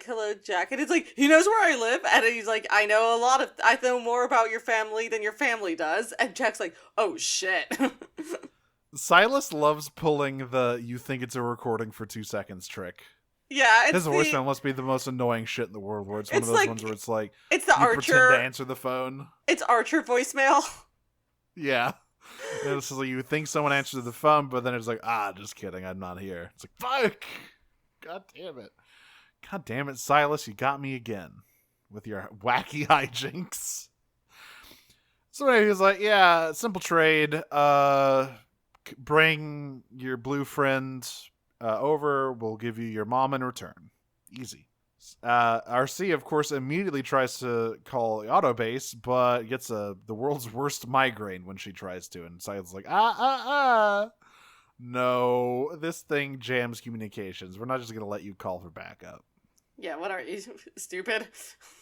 hello Jack, and it's like he knows where I live, and he's like I know more about your family than your family does, and Jack's like oh shit. Silas loves pulling the "you think it's a recording for 2 seconds" trick. Yeah, it's his voicemail must be the most annoying shit in the world. Where it's one of those like, ones where it's like it's the you Archer pretend to answer the phone. It's Archer voicemail. Yeah. And it's just like you think someone answers the phone, but then it's like, just kidding, I'm not here. It's like, fuck! God damn it. God damn it, Silas, you got me again. With your wacky hijinks. So anyway, he was like, yeah, simple trade. Bring your blue friend over. We'll give you your mom in return. Easy. Arcee, of course, immediately tries to call the auto base, but gets the world's worst migraine when she tries to. And Silas like, no, this thing jams communications. We're not just going to let you call for backup. Yeah, what are you, stupid?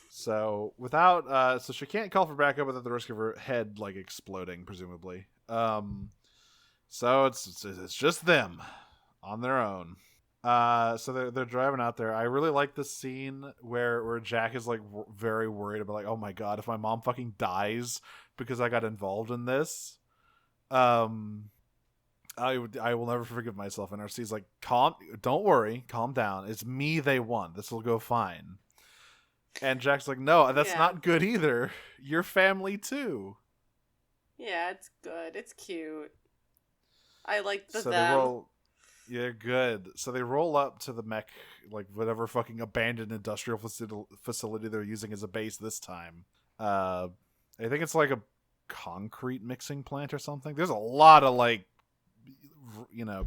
So so she can't call for backup without the risk of her head like exploding, presumably. So it's just them on their own. So they're driving out there. I really like the scene where Jack is like very worried about like, oh my god, if my mom fucking dies because I got involved in this, I will never forgive myself. And Arcee's like, don't worry, calm down. It's me they want. This will go fine. And Jack's like, no, that's not good either. Your family too. Yeah, it's good. It's cute. I like them. Yeah, good. So they roll up to the mech, like whatever fucking abandoned industrial facility they're using as a base this time. I think it's like a concrete mixing plant or something. There's a lot of like,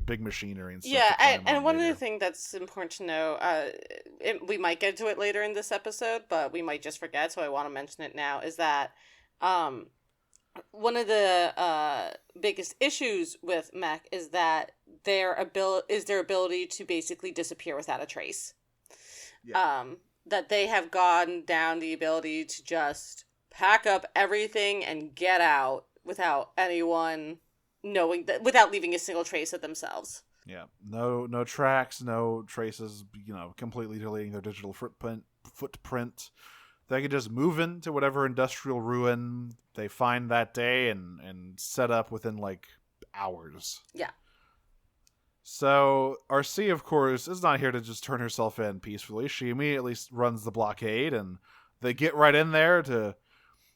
big machinery and stuff. Yeah, and one other thing that's important to know, we might get to it later in this episode, but we might just forget, so I want to mention it now, is that one of the biggest issues with mech is that their ability to basically disappear without a trace. Yeah. That they have gone down the ability to just pack up everything and get out without anyone knowing that, without leaving a single trace of themselves. Yeah, no tracks, no traces. Completely deleting their digital footprint. They could just move into whatever industrial ruin they find that day and set up within like hours. Yeah. So Arcee, of course, is not here to just turn herself in peacefully. She immediately runs the blockade, and they get right in there to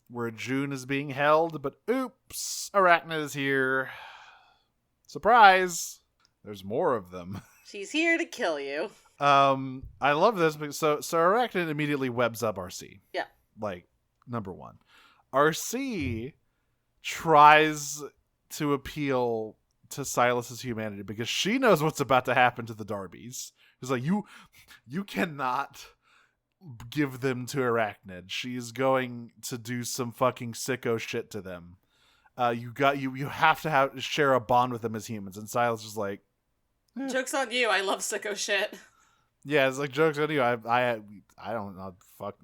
where June is being held. But oops, Airachnid is here. Surprise! There's more of them. She's here to kill you. I love this because so Airachnid immediately webs up Arcee. Yeah. Like, number one. Arcee tries to appeal to Silas's humanity because she knows what's about to happen to the Darbys. It's like, you cannot give them to Airachnid. She's going to do some fucking sicko shit to them. You have to share a bond with them as humans. And Silas is like, joke's on you. I love sicko shit. Yeah, it's like, joke's on you. I don't know.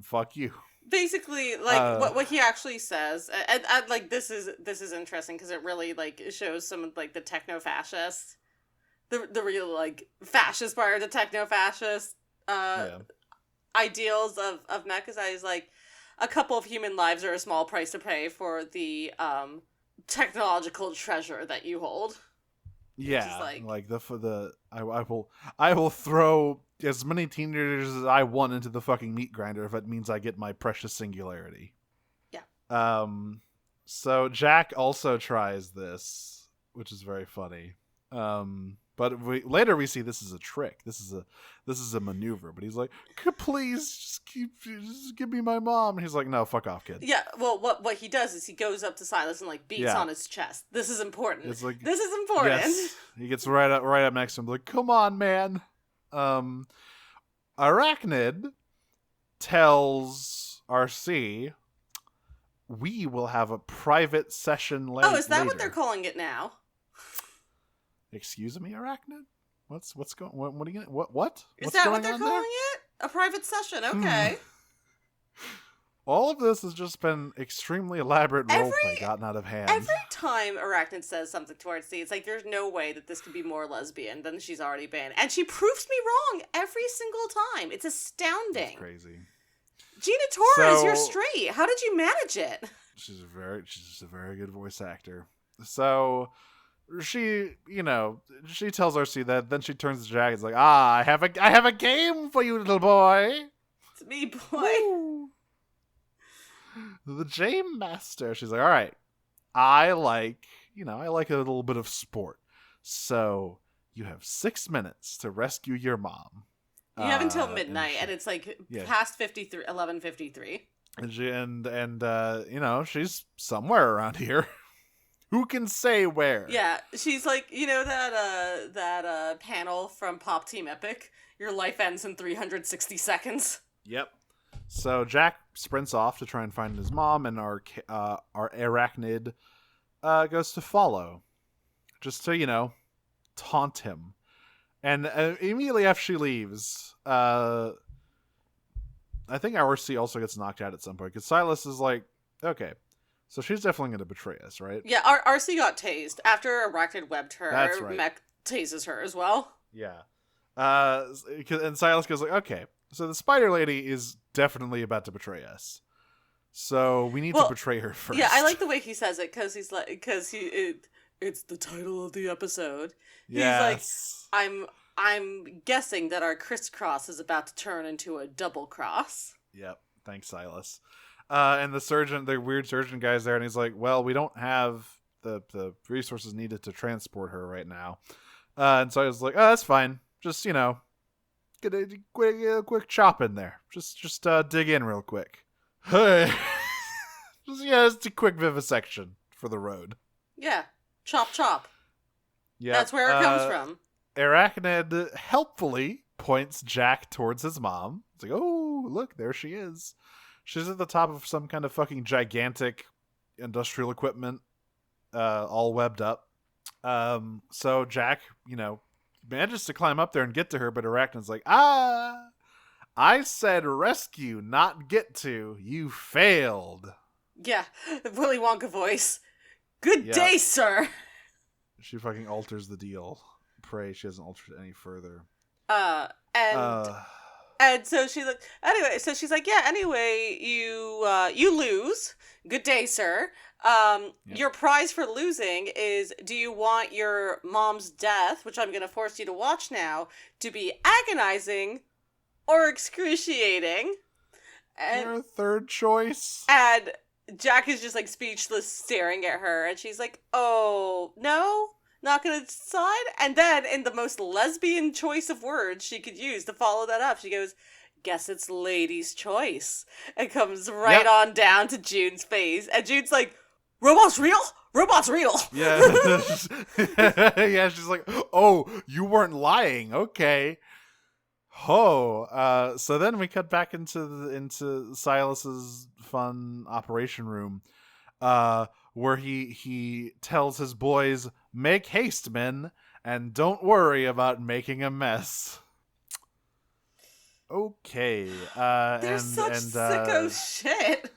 Fuck you. Basically, like what he actually says, and like this is interesting because it really like shows some of like the techno-fascist, the real like fascist part of the techno-fascist ideals of mech. Is like a couple of human lives are a small price to pay for the technological treasure that you hold. Yeah, like I will throw as many teenagers as I want into the fucking meat grinder if it means I get my precious singularity. Yeah. So Jack also tries this, which is very funny. But later we see this is a trick. This is a maneuver. But he's like, please just give me my mom. And he's like, no, fuck off, kid. Yeah. Well, what he does is he goes up to Silas and like beats on his chest. This is important. It's like, this is important. Yes. He gets right up next to him, like, come on, man. Airachnid tells Arcee, we will have a private session later. Oh, is that what they're calling it now? Excuse me, Airachnid? What are you gonna, what? Is What's that going what they're on calling there? it? A private session. Okay. All of this has just been extremely elaborate roleplay gotten out of hand. Every time Arachnid says something to Arcee, it's like there's no way that this could be more lesbian than she's already been. And she proves me wrong every single time. It's astounding. That's crazy. Gina Torres, So- you're straight. How did you manage it? She's just a very good voice actor. So she tells Arcee that, then she turns to Jack and is like, I have a game for you, little boy. It's me, boy. Woo. The Jam Master. She's like, all right, I like a little bit of sport. So you have 6 minutes to rescue your mom. You have until midnight, and it's like Yeah. past 11:53. And she's somewhere around here. Who can say where? Yeah, she's like, that panel from Pop Team Epic. Your life ends in 360 seconds. Yep. So Jack sprints off to try and find his mom, and our Airachnid goes to follow, just to taunt him. And immediately after she leaves, I think Arcee also gets knocked out at some point, because Silas is like, okay, so she's definitely going to betray us, right? Yeah, Arcee got tased. After Arachnid webbed her, That's right. Mech tases her as well. Yeah. And Silas goes like, okay, so the spider lady is definitely about to betray us. So we need to betray her first. Yeah, I like the way he says it, because it's the title of the episode. Yes. He's like, I'm guessing that our crisscross is about to turn into a double cross. Yep. Thanks, Silas. And the weird surgeon guy's there, and he's like, well, we don't have the resources needed to transport her right now. And so I was like, oh, that's fine. Just, get a quick chop in there. Just dig in real quick. Hey. just a quick vivisection for the road. Yeah. Chop, chop. Yeah. That's where it comes from. Arachnid helpfully points Jack towards his mom. It's like, oh, look, there she is. She's at the top of some kind of fucking gigantic industrial equipment, all webbed up. So Jack, manages to climb up there and get to her, but Arachnid's like, I said rescue, not get to. You failed. Yeah. Willy Wonka voice. Good Yeah. day, sir. She fucking alters the deal. Pray she hasn't altered it any further. And so she's like, anyway, you lose. Good day, sir. Your prize for losing is, do you want your mom's death, which I'm going to force you to watch now, to be agonizing or excruciating? And Your third choice? And Jack is just like speechless, staring at her, and she's like, oh, no? Not gonna decide? And then, in the most lesbian choice of words she could use to follow that up, she goes, guess it's lady's choice. And comes right on down to June's face. And June's like, robots real? Robots real! Yeah. Yeah, she's like, oh, you weren't lying. Okay. So then we cut back into Silas's fun operation room, where he tells his boys, make haste, men, and don't worry about making a mess. Okay. They're such sicko shit.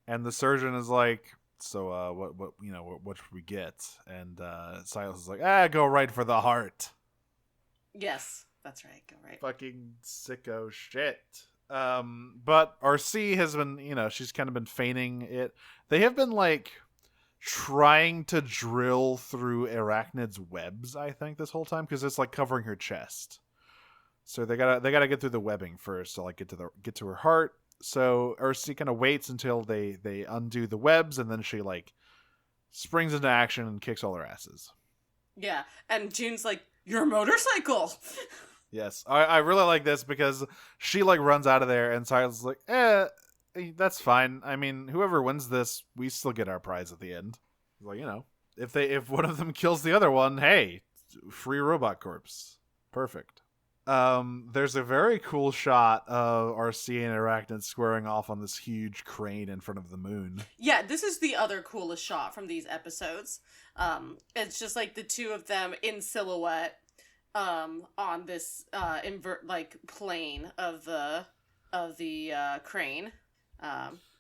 And the surgeon is like, so what should we get? And Silas is like, go right for the heart. Yes, that's right. Go right. Fucking sicko shit. But Arcee has been, she's kind of been feigning it. They have been like trying to drill through Arachnid's webs, I think, this whole time, because it's like covering her chest. So they gotta get through the webbing first to like get to her heart. So Arcee kind of waits until they undo the webs, and then she like springs into action and kicks all their asses. Yeah, and June's like, your motorcycle. Yes, I really like this because she like runs out of there, and Silas is like, that's fine. I mean, whoever wins this, we still get our prize at the end. Like, if one of them kills the other one, hey, free robot corpse, perfect. There's a very cool shot of Arcee and Arachnid squaring off on this huge crane in front of the moon. Yeah, this is the other coolest shot from these episodes. It's just like the two of them in silhouette, on this plane of the crane.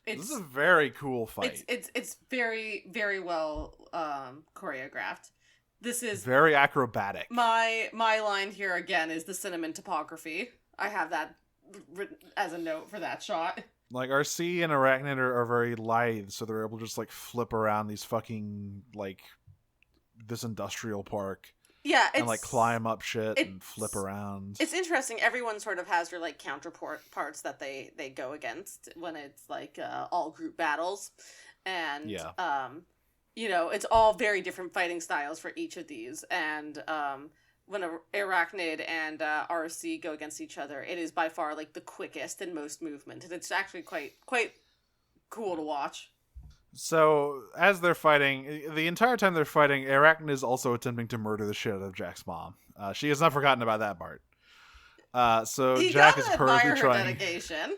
This is a very cool fight. It's very, very well choreographed. This is very acrobatic. My line here again is the cinnamon topography. I have that written as a note for that shot. Like, Arcee and Airachnid are very lithe, so they're able to just, like, flip around these fucking, like, this industrial park. Yeah, and, like, climb up shit and flip around. It's interesting. Everyone sort of has their, like, counterparts that they go against when it's, like, all group battles. And, you know, it's all very different fighting styles for each of these. And, when Airachnid and Arcee go against each other, it is by far, like, the quickest and most movement. And it's actually quite cool to watch. So, as they're fighting, the entire time they're fighting, Airachnid is also attempting to murder the shit out of Jack's mom. She has not forgotten about that part. So Jack is perfectly trying. Dedication.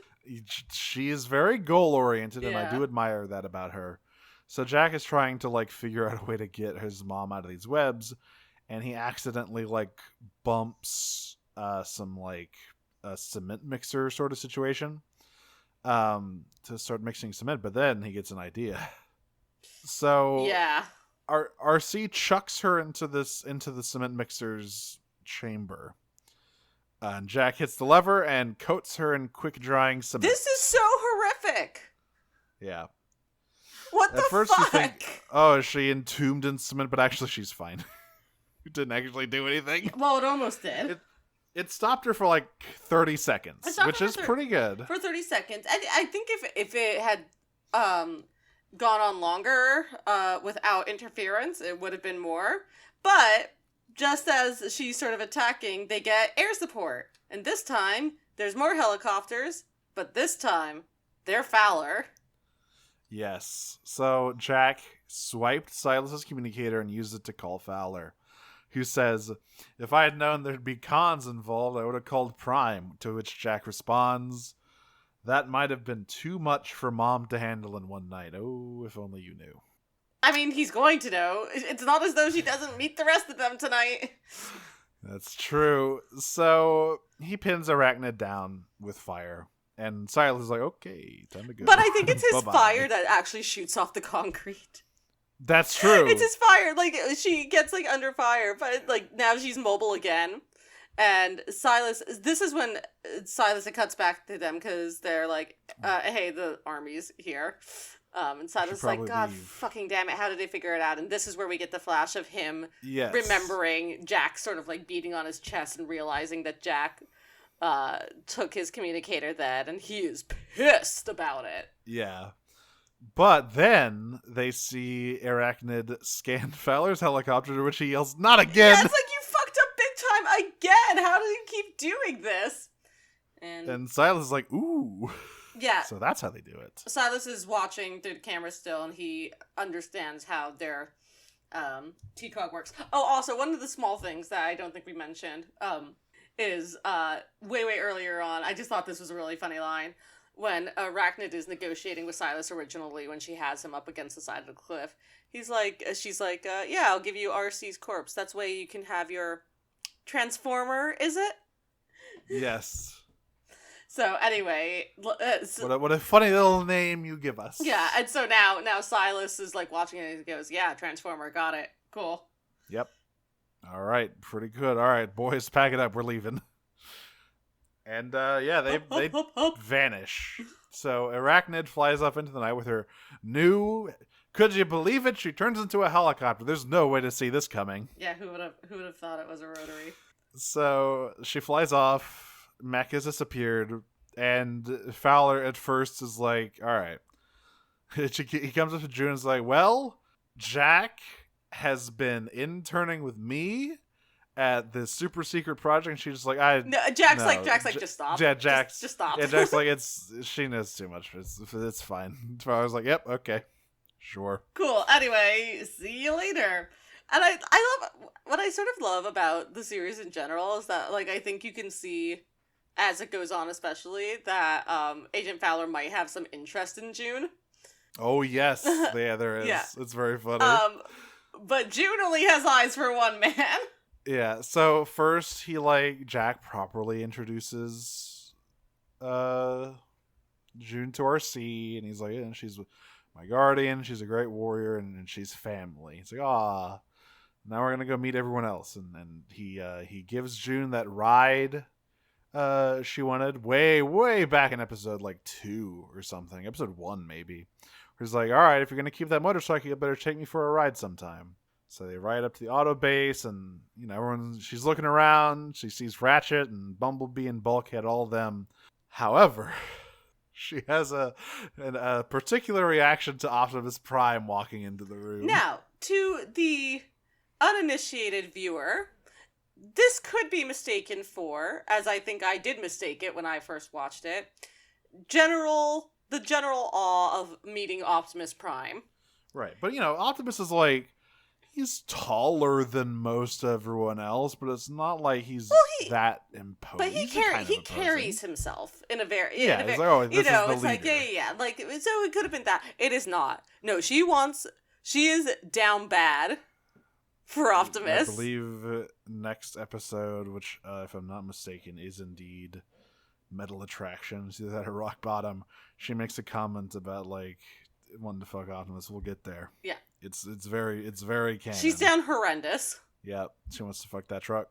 She is very goal-oriented, and I Yeah. do admire that about her. So Jack is trying to, like, figure out a way to get his mom out of these webs, and he accidentally, like, bumps some, like, a cement mixer sort of situation. To start mixing cement, but then he gets an idea. So yeah, Arcee chucks her into the cement mixer's chamber, and Jack hits the lever and coats her in quick drying cement. This is so horrific. Yeah. What the fuck? At first you think, oh, is she entombed in cement? But actually, she's fine. It didn't actually do anything. Well, it almost did. It stopped her for like 30 seconds, which is pretty good. For 30 seconds. I think if it had gone on longer without interference, it would have been more. But just as she's sort of attacking, they get air support. And this time, there's more helicopters, but this time, they're Fowler. Yes. So Jack swiped Silas's communicator and used it to call Fowler, who says, if I had known there'd be cons involved, I would have called Prime, to which Jack responds, that might have been too much for Mom to handle in one night. Oh, if only you knew. I mean, he's going to know. It's not as though she doesn't meet the rest of them tonight. That's true. So he pins Airachnid down with fire, and Silas is like, okay, time to go. But I think it's his Bye-bye. fire that actually shoots off the concrete. That's true. It's his fire. Like, she gets, like, under fire, but, like, now she's mobile again. And Silas, this is when Silas, it cuts back to them, because they're like, hey, the army's here. And Silas is like, God fucking damn it, how did they figure it out? And this is where we get the flash of him remembering Jack sort of, like, beating on his chest and realizing that Jack took his communicator then, and he is pissed about it. Yeah. But then they see Airachnid scan Fowler's helicopter, to which he yells, not again! Yeah, it's like, you fucked up big time again! How do you keep doing this? And Silas is like, ooh. Yeah. So that's how they do it. Silas is watching through the camera still, and he understands how their TCOG works. Oh, also, one of the small things that I don't think we mentioned is way earlier on, I just thought this was a really funny line, when Airachnid is negotiating with Silas originally, when she has him up against the side of the cliff. She's like, yeah, I'll give you Arcee's corpse. That's way you can have your transformer, is it? Yes. So anyway, what a funny little name you give us. Yeah, and so now Silas is like watching it and he goes, yeah, transformer, got it, cool. Yep. All right, pretty good. All right, boys, pack it up. We're leaving. And they vanish. So Airachnid flies off into the night with her new. Could you believe it? She turns into a helicopter. There's no way to see this coming. Yeah, who would have thought it was a rotary? So she flies off. Mech has disappeared, and Fowler at first is like, "All right." He comes up to June and is like, "Well, Jack has been interning with me at this super secret project," and she's just like, Jack's like, just stop. Yeah, just stop. Yeah, Jack's like, she knows too much. It's fine. So I was like, yep, okay, sure, cool. Anyway, see you later. And I love what I sort of love about the series in general is that, like, I think you can see as it goes on, especially that Agent Fowler might have some interest in June. Oh yes, yeah, there is. Yeah. It's very funny. But June only has eyes for one man. Yeah, so first he Jack properly introduces June to Arcee, and he's like, yeah, she's my guardian, she's a great warrior, and she's family. He's like, ah, now we're gonna go meet everyone else, and he gives June that ride she wanted way back in episode 2 or something, episode 1 maybe. Where he's like, all right, if you're gonna keep that motorcycle, you better take me for a ride sometime. So they ride up to the auto base, and she's looking around. She sees Ratchet and Bumblebee and Bulkhead, all of them. However, she has a particular reaction to Optimus Prime walking into the room. Now, to the uninitiated viewer, this could be mistaken for, as I think I did mistake it when I first watched it, the general awe of meeting Optimus Prime. Right, but Optimus is he's taller than most everyone else, but it's not like he's that imposing. But he carries himself in a very he's like, oh, this is the leader. yeah. So it could have been that. It is not. No, she is down bad for Optimus. I believe next episode, which if I'm not mistaken, is indeed Metal Attraction. She's at her rock bottom. She makes a comment about wanting to fuck Optimus. We'll get there. Yeah. It's very canon. She's down horrendous. Yep. She wants to fuck that truck.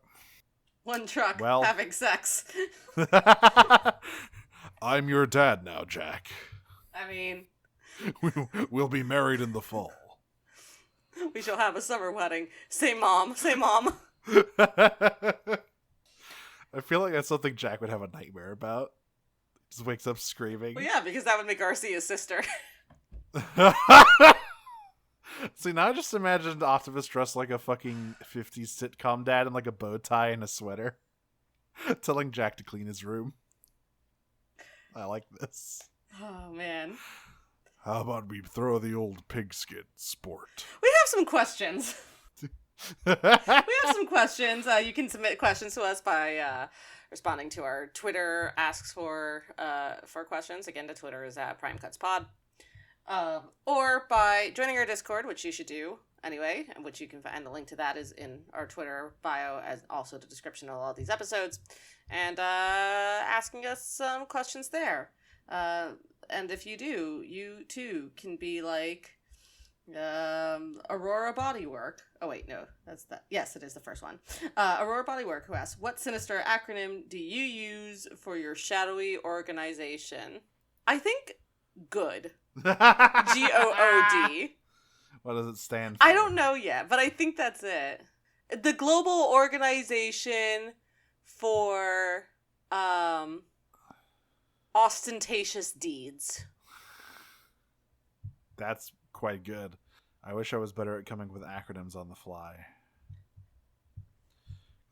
One truck having sex. I'm your dad now, Jack. I mean, we'll be married in the fall. We shall have a summer wedding. Say mom. I feel like that's something Jack would have a nightmare about. Just wakes up screaming. Well, yeah, because that would make Arcee his sister. See, now I just imagined Optimus dressed like a fucking 50s sitcom dad in a bow tie and a sweater, telling Jack to clean his room. I like this. Oh, man. How about we throw the old pigskin sport? We have some questions. You can submit questions to us by responding to our Twitter asks for questions. Again, the Twitter is at PrimeCutsPod. Or by joining our Discord, which you should do anyway, and which you can find. The link to that is in our Twitter bio, as also the description of all these episodes, and asking us some questions there. And if you do, you too can be like Aurora Bodywork. Oh wait, no, that's that. Yes, it is the first one. Aurora Bodywork, who asks, "What sinister acronym do you use for your shadowy organization?" I think good. GOOD. What does it stand for? I don't know yet, but I think that's it. The Global Organization for Ostentatious Deeds. That's quite good. I wish I was better at coming with acronyms on the fly.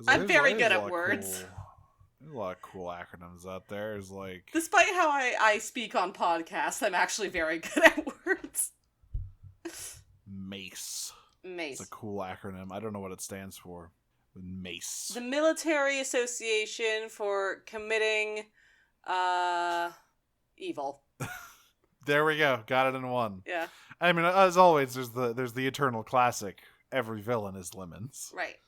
I'm very good at words. There's a lot of cool acronyms out there. There's Despite how I speak on podcasts, I'm actually very good at words. MECE. MECE. It's a cool acronym. I don't know what it stands for. MECE. The Military Association for Committing Evil. There we go. Got it in one. Yeah. I mean, as always, there's the eternal classic. Every villain is Lemons. Right.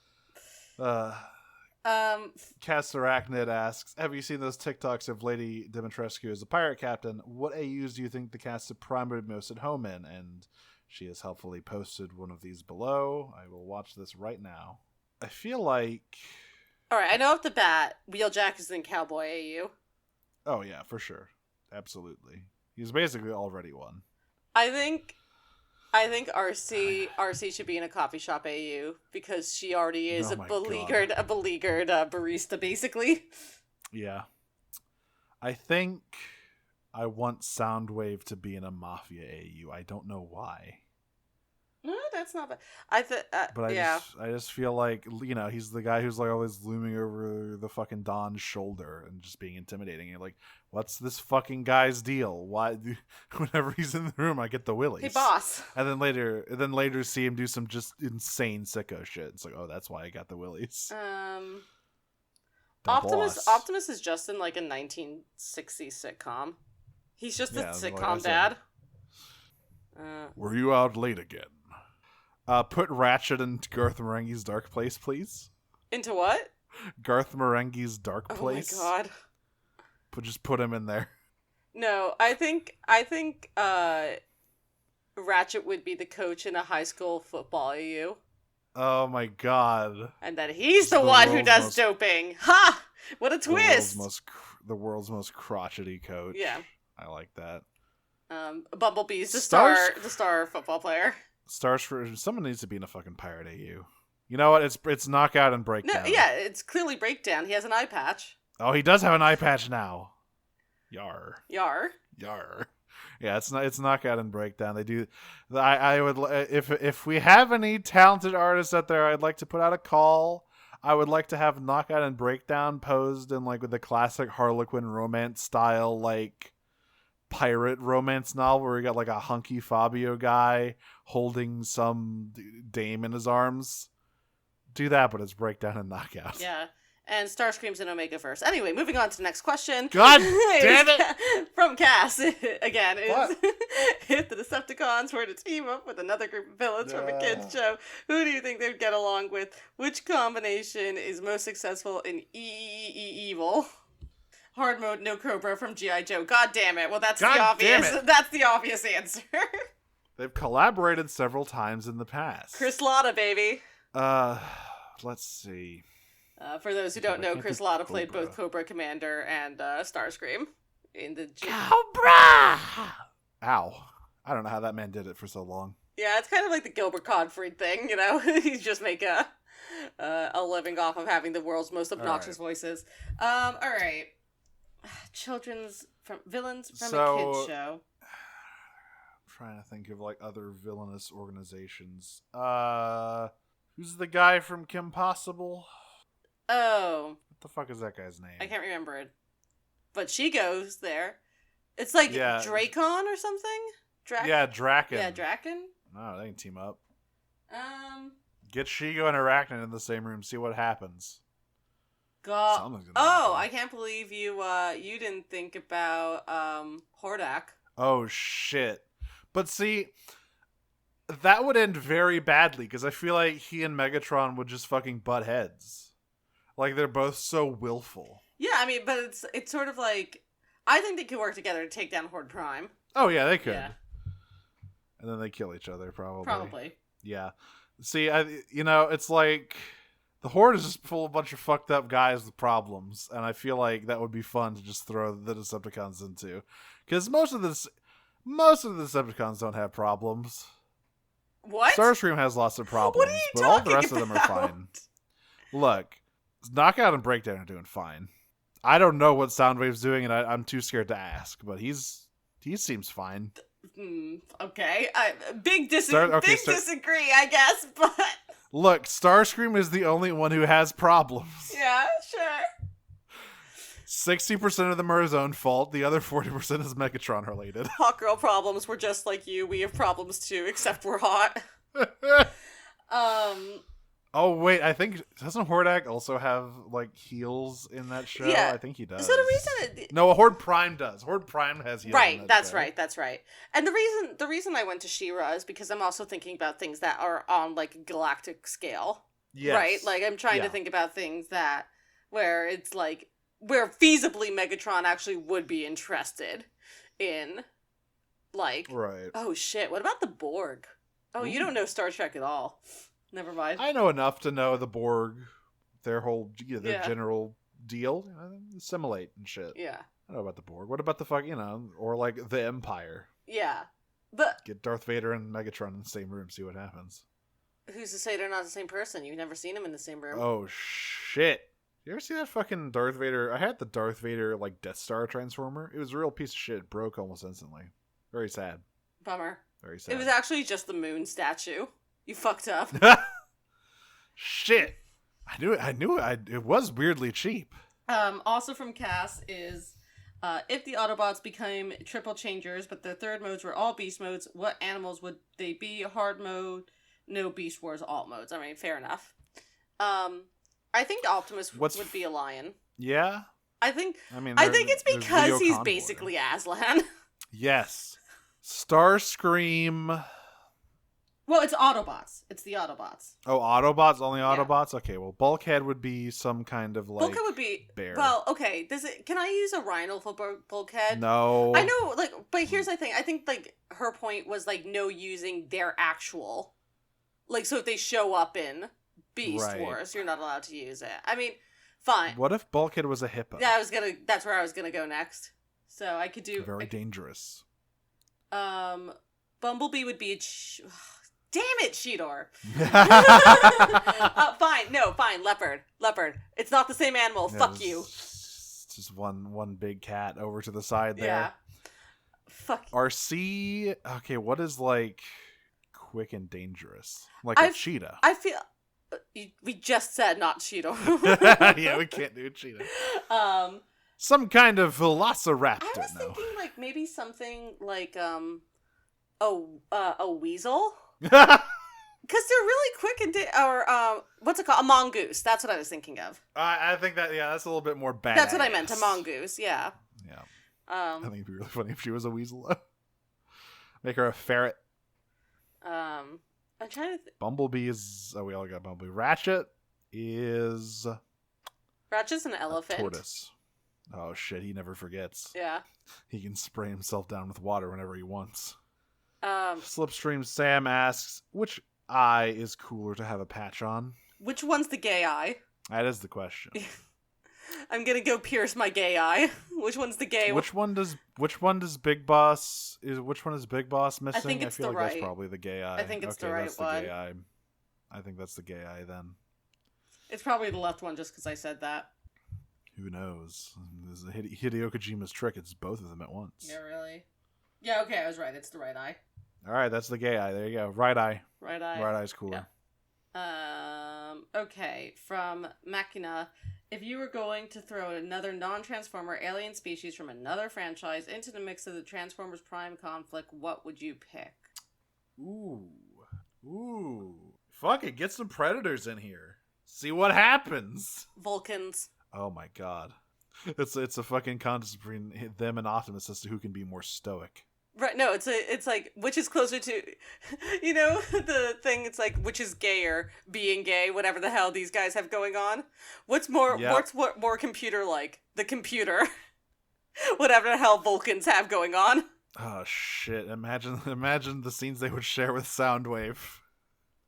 Arachnid asks, have you seen those TikToks of Lady Dimitrescu as a pirate captain? What AUs do you think the cast of Prime would most at home in? And she has helpfully posted one of these below. I will watch this right now. I feel like... Alright, I know off the bat, Wheeljack is in Cowboy AU. Oh yeah, for sure. Absolutely. He's basically already one. I think Arcee should be in a coffee shop AU because she already is a beleaguered barista, basically. Yeah. I think I want Soundwave to be in a Mafia AU. I don't know why. No, that's not bad. I just feel like, he's the guy who's always looming over the fucking Don's shoulder and just being intimidating. You're like, what's this fucking guy's deal? Why? Whenever he's in the room, I get the willies. Hey, boss. And then later see him do some just insane sicko shit. It's like, oh, that's why I got the willies. Optimus is just in a 1960s sitcom. He's just a sitcom dad. Were you out late again? Put Ratchet in Garth Marenghi's Dark Place, please. Into what? Garth Marenghi's Dark Oh Place. my god. Just put him in there. No, I think Ratchet would be the coach in a high school football U. Oh my god. And that he's the one who does doping. Ha! What a twist! The world's most crotchety coach. Yeah. I like that. Bumblebee's the star football player. Someone needs to be in a fucking Pirate AU. You know what? It's knockout and breakdown. No, yeah, it's clearly breakdown. He has an eye patch. Oh, he does have an eye patch now. Yar. Yeah, it's knockout and breakdown. They do. I would if we have any talented artists out there, I'd like to put out a call. I would like to have knockout and breakdown posed in like with the classic Harlequin romance style, like pirate romance novel where you got like a hunky Fabio guy holding some dame in his arms. Do that, but it's breakdown and knockout. Yeah. And Starscream's in Omega Verse. Anyway, moving on to the next question. God damn it! From Cass, again, is if the Decepticons were to team up with another group of villains from a kid's show, who do you think they'd get along with? Which combination is most successful in evil? Hard mode, no Cobra from G.I. Joe. God damn it. Well, that's the obvious answer. They've collaborated several times in the past. Chris Latta, baby. Let's see. For those who don't know, Chris Latta played both Cobra Commander and Starscream in the Cobra! Ow. I don't know how that man did it for so long. Yeah, it's kind of like the Gilbert Gottfried thing, you know? You just make a living off of having the world's most obnoxious voices. Alright. Villains from a kid's show. I'm trying to think of like other villainous organizations. Who's the guy from Kim Possible? Oh. What the fuck is that guy's name? I can't remember it. But she goes there. It's like Dracon or something? Draken. Yeah, Draken. No, they can team up. Get Shigo and Airachnid in the same room, see what happens. God. Happen. I can't believe you didn't think about Hordak. Oh shit. But see, that would end very badly because I feel like he and Megatron would just fucking butt heads. Like they're both so willful. Yeah, I mean, but it's sort of like I think they could work together to take down Horde Prime. Oh yeah, they could. Yeah. And then they kill each other probably. Probably. Yeah. See, it's like the Horde is just full of a bunch of fucked up guys with problems, and I feel like that would be fun to just throw the Decepticons into, because most of the Decepticons don't have problems. What? Starscream has lots of problems, what are you but talking all the rest about? of them are fine. Look, Knockout and Breakdown are doing fine. I don't know what Soundwave's doing, and I'm too scared to ask, but he seems fine. Okay. Big disagree, I guess, but... Look, Starscream is the only one who has problems. Yeah, sure. 60% of them are his own fault. The other 40% is Megatron related. Hot girl problems. We're just like you. We have problems too, except we're hot. Oh wait, I think doesn't Hordak also have like heels in that show? Yeah. I think he does. So the reason No, Horde Prime does. Horde Prime has heels. Right, in that that's show. right, that's right. And the reason I went to She-Ra is because I'm also thinking about things that are on like a galactic scale. Yes. Right? Like I'm trying to think about things that where it's like where feasibly Megatron actually would be interested in like right. Oh shit, what about the Borg? Oh, you don't know Star Trek at all. Never mind. I know enough to know the Borg, their whole general deal, assimilate and shit. Yeah. I know about the Borg. What about the fuck, or like the Empire? Yeah. But get Darth Vader and Megatron in the same room, see what happens. Who's to say they're not the same person? You've never seen them in the same room. Oh shit. You ever see that fucking Darth Vader? I had the Darth Vader like Death Star transformer. It was a real piece of shit. It broke almost instantly. Very sad. Bummer. Very sad. It was actually just the moon statue. You fucked up. Shit. I knew it. It was weirdly cheap. Also from Cass is, if the Autobots became triple changers, but their third modes were all beast modes, what animals would they be? Hard mode, no Beast Wars alt modes. I mean, fair enough. I think Optimus would be a lion. Yeah? I think it's because he's basically Aslan. Yes. Starscream Well, it's Autobots. It's the Autobots. Oh, Autobots? Only Yeah. Autobots? Okay, well, Bulkhead would be some kind of, like, Bulkhead would be... bear. Well, okay. Can I use a rhino for Bulkhead? No. I know, like, but here's the thing. I think, like, her point was, like, no using their actual... Like, so if they show up in Beast Wars, you're not allowed to use it. I mean, fine. What if Bulkhead was a hippo? Yeah, that's where I was gonna go next. So I could do... Very dangerous. Bumblebee would be a... Damn it, Cheetor! Fine, leopard. It's not the same animal, Yeah, fuck you. It's just one big cat over to the side there. Yeah. Fuck. Arcee, okay, what is, like, quick and dangerous? Like a cheetah. I feel... We just said not Cheetor. Yeah, we can't do a cheetah. Um... Some kind of velociraptor. I was thinking, like, maybe something like, a weasel? Because they're really quick and what's it called? A mongoose. That's what I was thinking of. I think that, yeah, that's a little bit more badass. That's what I meant, a mongoose, yeah. Yeah. I think it'd be really funny if she was a weasel, though. Make her a ferret. I'm trying to Bumblebee is... Oh, we all got Bumblebee. Ratchet is... Ratchet's an elephant. Tortoise. Oh, shit, he never forgets. Yeah. He can spray himself down with water whenever he wants. Slipstream Sam asks, which eye is cooler to have a patch on? Which one's the gay eye? That is the question. I'm gonna go pierce my gay eye. Which one's the gay one? Which one does Big Boss missing? I think it's feel the like that's right. probably the gay eye. I think it's the right that's the one. gay eye. I think that's the gay eye then. It's probably the left one just because I said that. Who knows? This is Hideo Kojima's trick. It's both of them at once. Yeah, really? Yeah, okay, I was right. It's the right eye. All right, that's the gay eye. There you go. Right eye. Right eye. Right eye's cooler. Yeah. Okay, from Machina. If you were going to throw another non-Transformer alien species from another franchise into the mix of the Transformers Prime conflict, what would you pick? Ooh. Fuck it, get some Predators in here. See what happens. Vulcans. Oh my god. It's a fucking contest between them and Optimus as to who can be more stoic. Right, no, it's like, which is closer to, you know, the thing, it's like, which is gayer, being gay, whatever the hell these guys have going on. What's more computer-like? The computer. Whatever the hell Vulcans have going on. Oh shit, imagine the scenes they would share with Soundwave.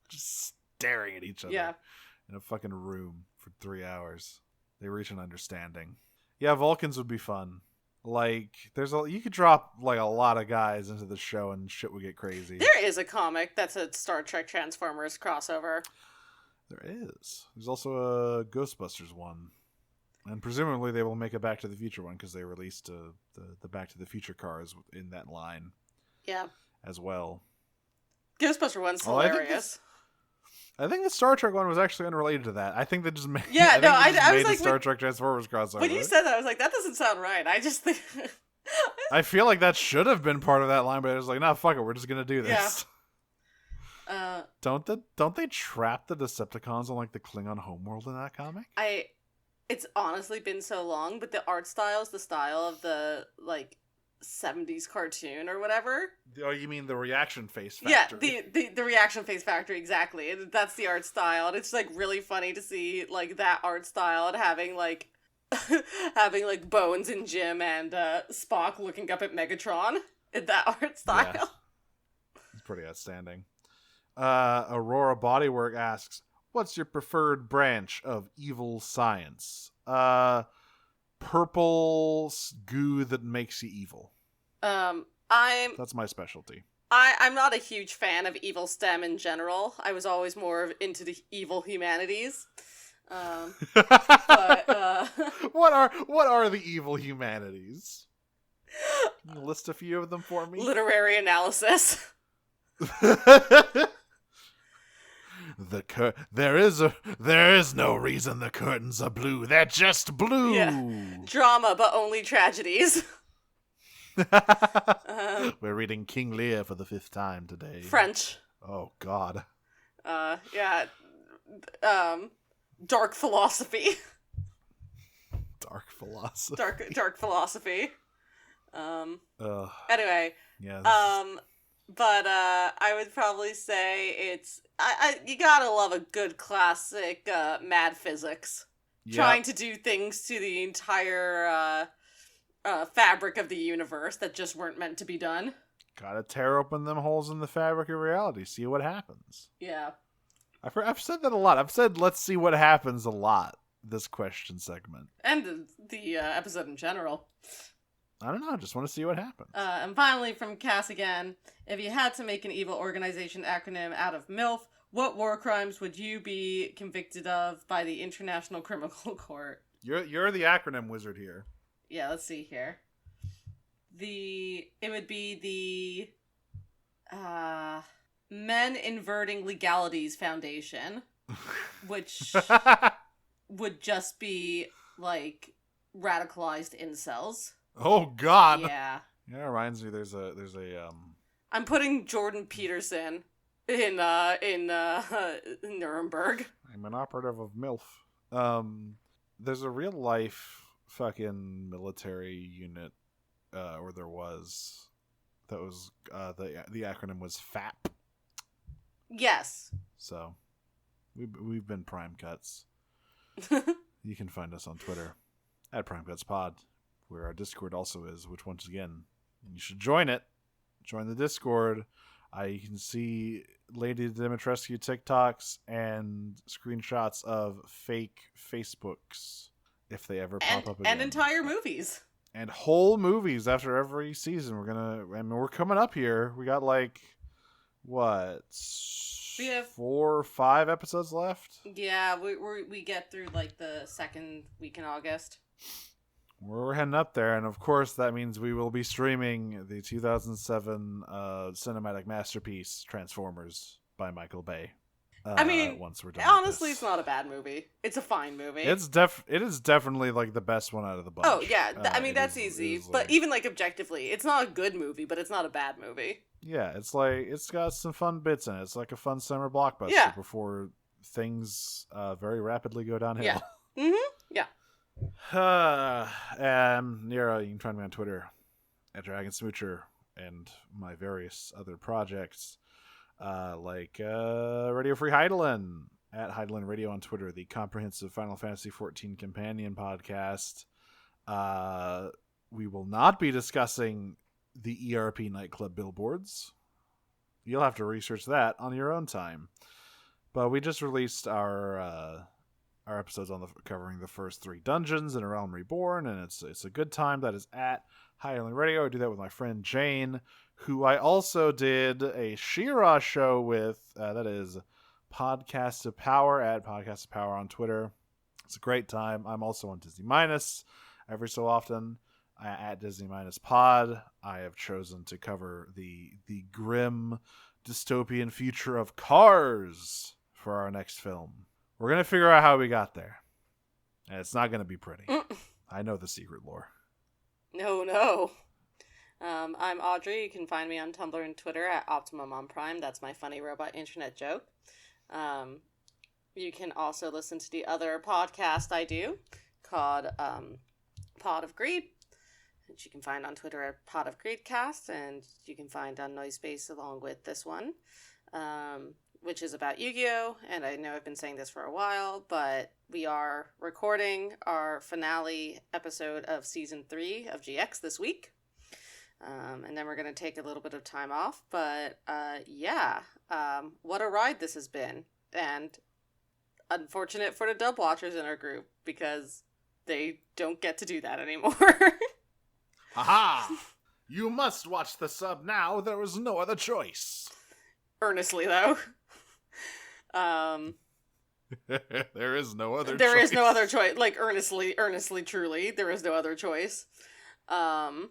Just staring at each other. Yeah. In a fucking room for 3 hours. They reach an understanding. Yeah, Vulcans would be fun. Like, you could drop, like, a lot of guys into the show and shit would get crazy. There is a comic that's a Star Trek Transformers crossover. There is. There's also a Ghostbusters one. And presumably they will make a Back to the Future one because they released the Back to the Future cars in that line. Yeah. As well. Ghostbuster one's hilarious. I think the Star Trek one was actually unrelated to that. I think they just made. Yeah, I was like, the Star Trek Transformers crossover. When you said that, I was like, that doesn't sound right. I just think. I feel like that should have been part of that line, but I was like, nah, fuck it, we're just gonna do this. Yeah. Don't they trap the Decepticons on like the Klingon homeworld in that comic? It's honestly been so long, but the art style is the style of the like 70s cartoon or whatever. Oh, you mean the reaction face factory? Yeah, the reaction face factory, exactly. That's the art style, and it's like really funny to see like that art style and having like Bones and Jim and Spock looking up at Megatron in that art style. Yeah. It's pretty outstanding. Aurora Bodywork asks, what's your preferred branch of evil science? Purple goo that makes you evil. That's my specialty. I'm not a huge fan of evil STEM in general. I was always more into the evil humanities. But what are the evil humanities? Can you list a few of them for me? Literary analysis. There is no reason the curtains are blue. They're just blue. Yeah. Drama, but only tragedies. We're reading King Lear for the 5th time today. French. Oh God. Yeah. Dark philosophy. Dark philosophy. Dark philosophy. Anyway. Yes. But I would probably say it's you gotta love a good classic mad physics. Yep. Trying to do things to the entire fabric of the universe that just weren't meant to be done. Gotta tear open them holes in the fabric of reality, see what happens. Yeah. I've said that a lot. I've said let's see what happens a lot this question segment. And the episode in general. I don't know, I just want to see what happens. And finally, from Cass again, if you had to make an evil organization acronym out of MILF, what war crimes would you be convicted of by the International Criminal Court? You're the acronym wizard here. Yeah, let's see here. It would be the Men Inverting Legalities Foundation, which would just be like radicalized incels. Oh God. Yeah. Yeah, it reminds me. There's a. I'm putting Jordan Peterson in Nuremberg. I'm an operative of MILF. There's a real life fucking military unit, or there was, that was the acronym was FAP. Yes. So, we've been Prime Cuts. You can find us on Twitter at Prime Cuts Pod, where our Discord also is, which once again, you should join it. Join the Discord. You can see Lady Dimitrescu TikToks and screenshots of fake Facebooks if they ever pop up again. And entire movies. And whole movies after every season. We're coming up here. We got like, what? We have 4 or 5 episodes left? Yeah, we get through like the second week in August. We're heading up there, and of course that means we will be streaming the 2007 cinematic masterpiece Transformers by Michael Bay. I mean, once we're done honestly, with it's not a bad movie. It's a fine movie. it is definitely like the best one out of the bunch. Oh yeah, I mean that's easy. But even like objectively, it's not a good movie, but it's not a bad movie. Yeah, it's like it's got some fun bits in it. It's like a fun summer blockbuster before things very rapidly go downhill. Yeah. Mm-hmm. Yeah. Nero, you can find me on Twitter at Dragon Smoocher and my various other projects, like Radio Free Heidelin at Heidelin Radio on Twitter, the comprehensive Final Fantasy XIV companion podcast. We will not be discussing the ERP nightclub billboards. You'll have to research that on your own time. But we just released our episodes covering the first 3 dungeons in A Realm Reborn, and it's a good time. That is at High Island Radio. I do that with my friend Jane, who I also did a She-Ra show with. That is Podcast of Power at Podcast of Power on Twitter. It's a great time. I'm also on Disney Minus every so often at Disney Minus Pod. I have chosen to cover the grim dystopian future of Cars for our next film. We're going to figure out how we got there. And it's not going to be pretty. I know the secret lore. No. I'm Audrey. You can find me on Tumblr and Twitter at Optimum on Prime. That's my funny robot internet joke. You can also listen to the other podcast I do called Pod of Greed, which you can find on Twitter at Pod of Greedcast, and you can find on Noisepace along with this one. Which is about Yu-Gi-Oh! And I know I've been saying this for a while, but we are recording our finale episode of Season 3 of GX this week. And then we're going to take a little bit of time off. But, what a ride this has been. And unfortunate for the dub watchers in our group, because they don't get to do that anymore. Aha! You must watch the sub now. There is no other choice. Earnestly, though. There is no other choice. There is no other choice. Like, earnestly, truly, there is no other choice. So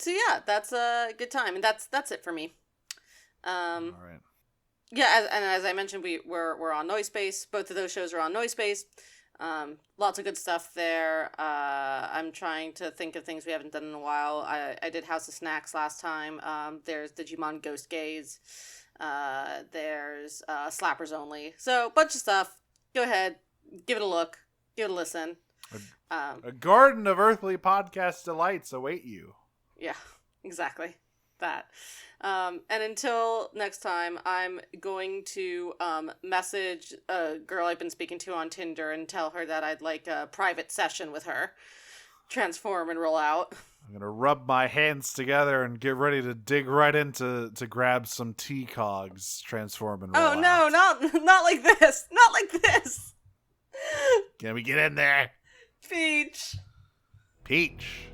yeah, that's a good time. And that's it for me. All right. Yeah, as I mentioned, we're on Noisepace. Both of those shows are on Noisepace. Lots of good stuff there. I'm trying to think of things we haven't done in a while. I did House of Snacks last time. There's Digimon Ghost Gaze. There's Slappers Only. So, bunch of stuff. Go ahead, give it a look, give it a listen. A garden of earthly podcast delights await you. Yeah, exactly. that. And until next time, I'm going to message a girl I've been speaking to on Tinder and tell her that I'd like a private session with her. Transform and roll out. I'm gonna rub my hands together and get ready to dig right into to grab some T-cogs, transform and roll out. Oh no, not like this. Not like this. Can we get in there? Peach. Peach.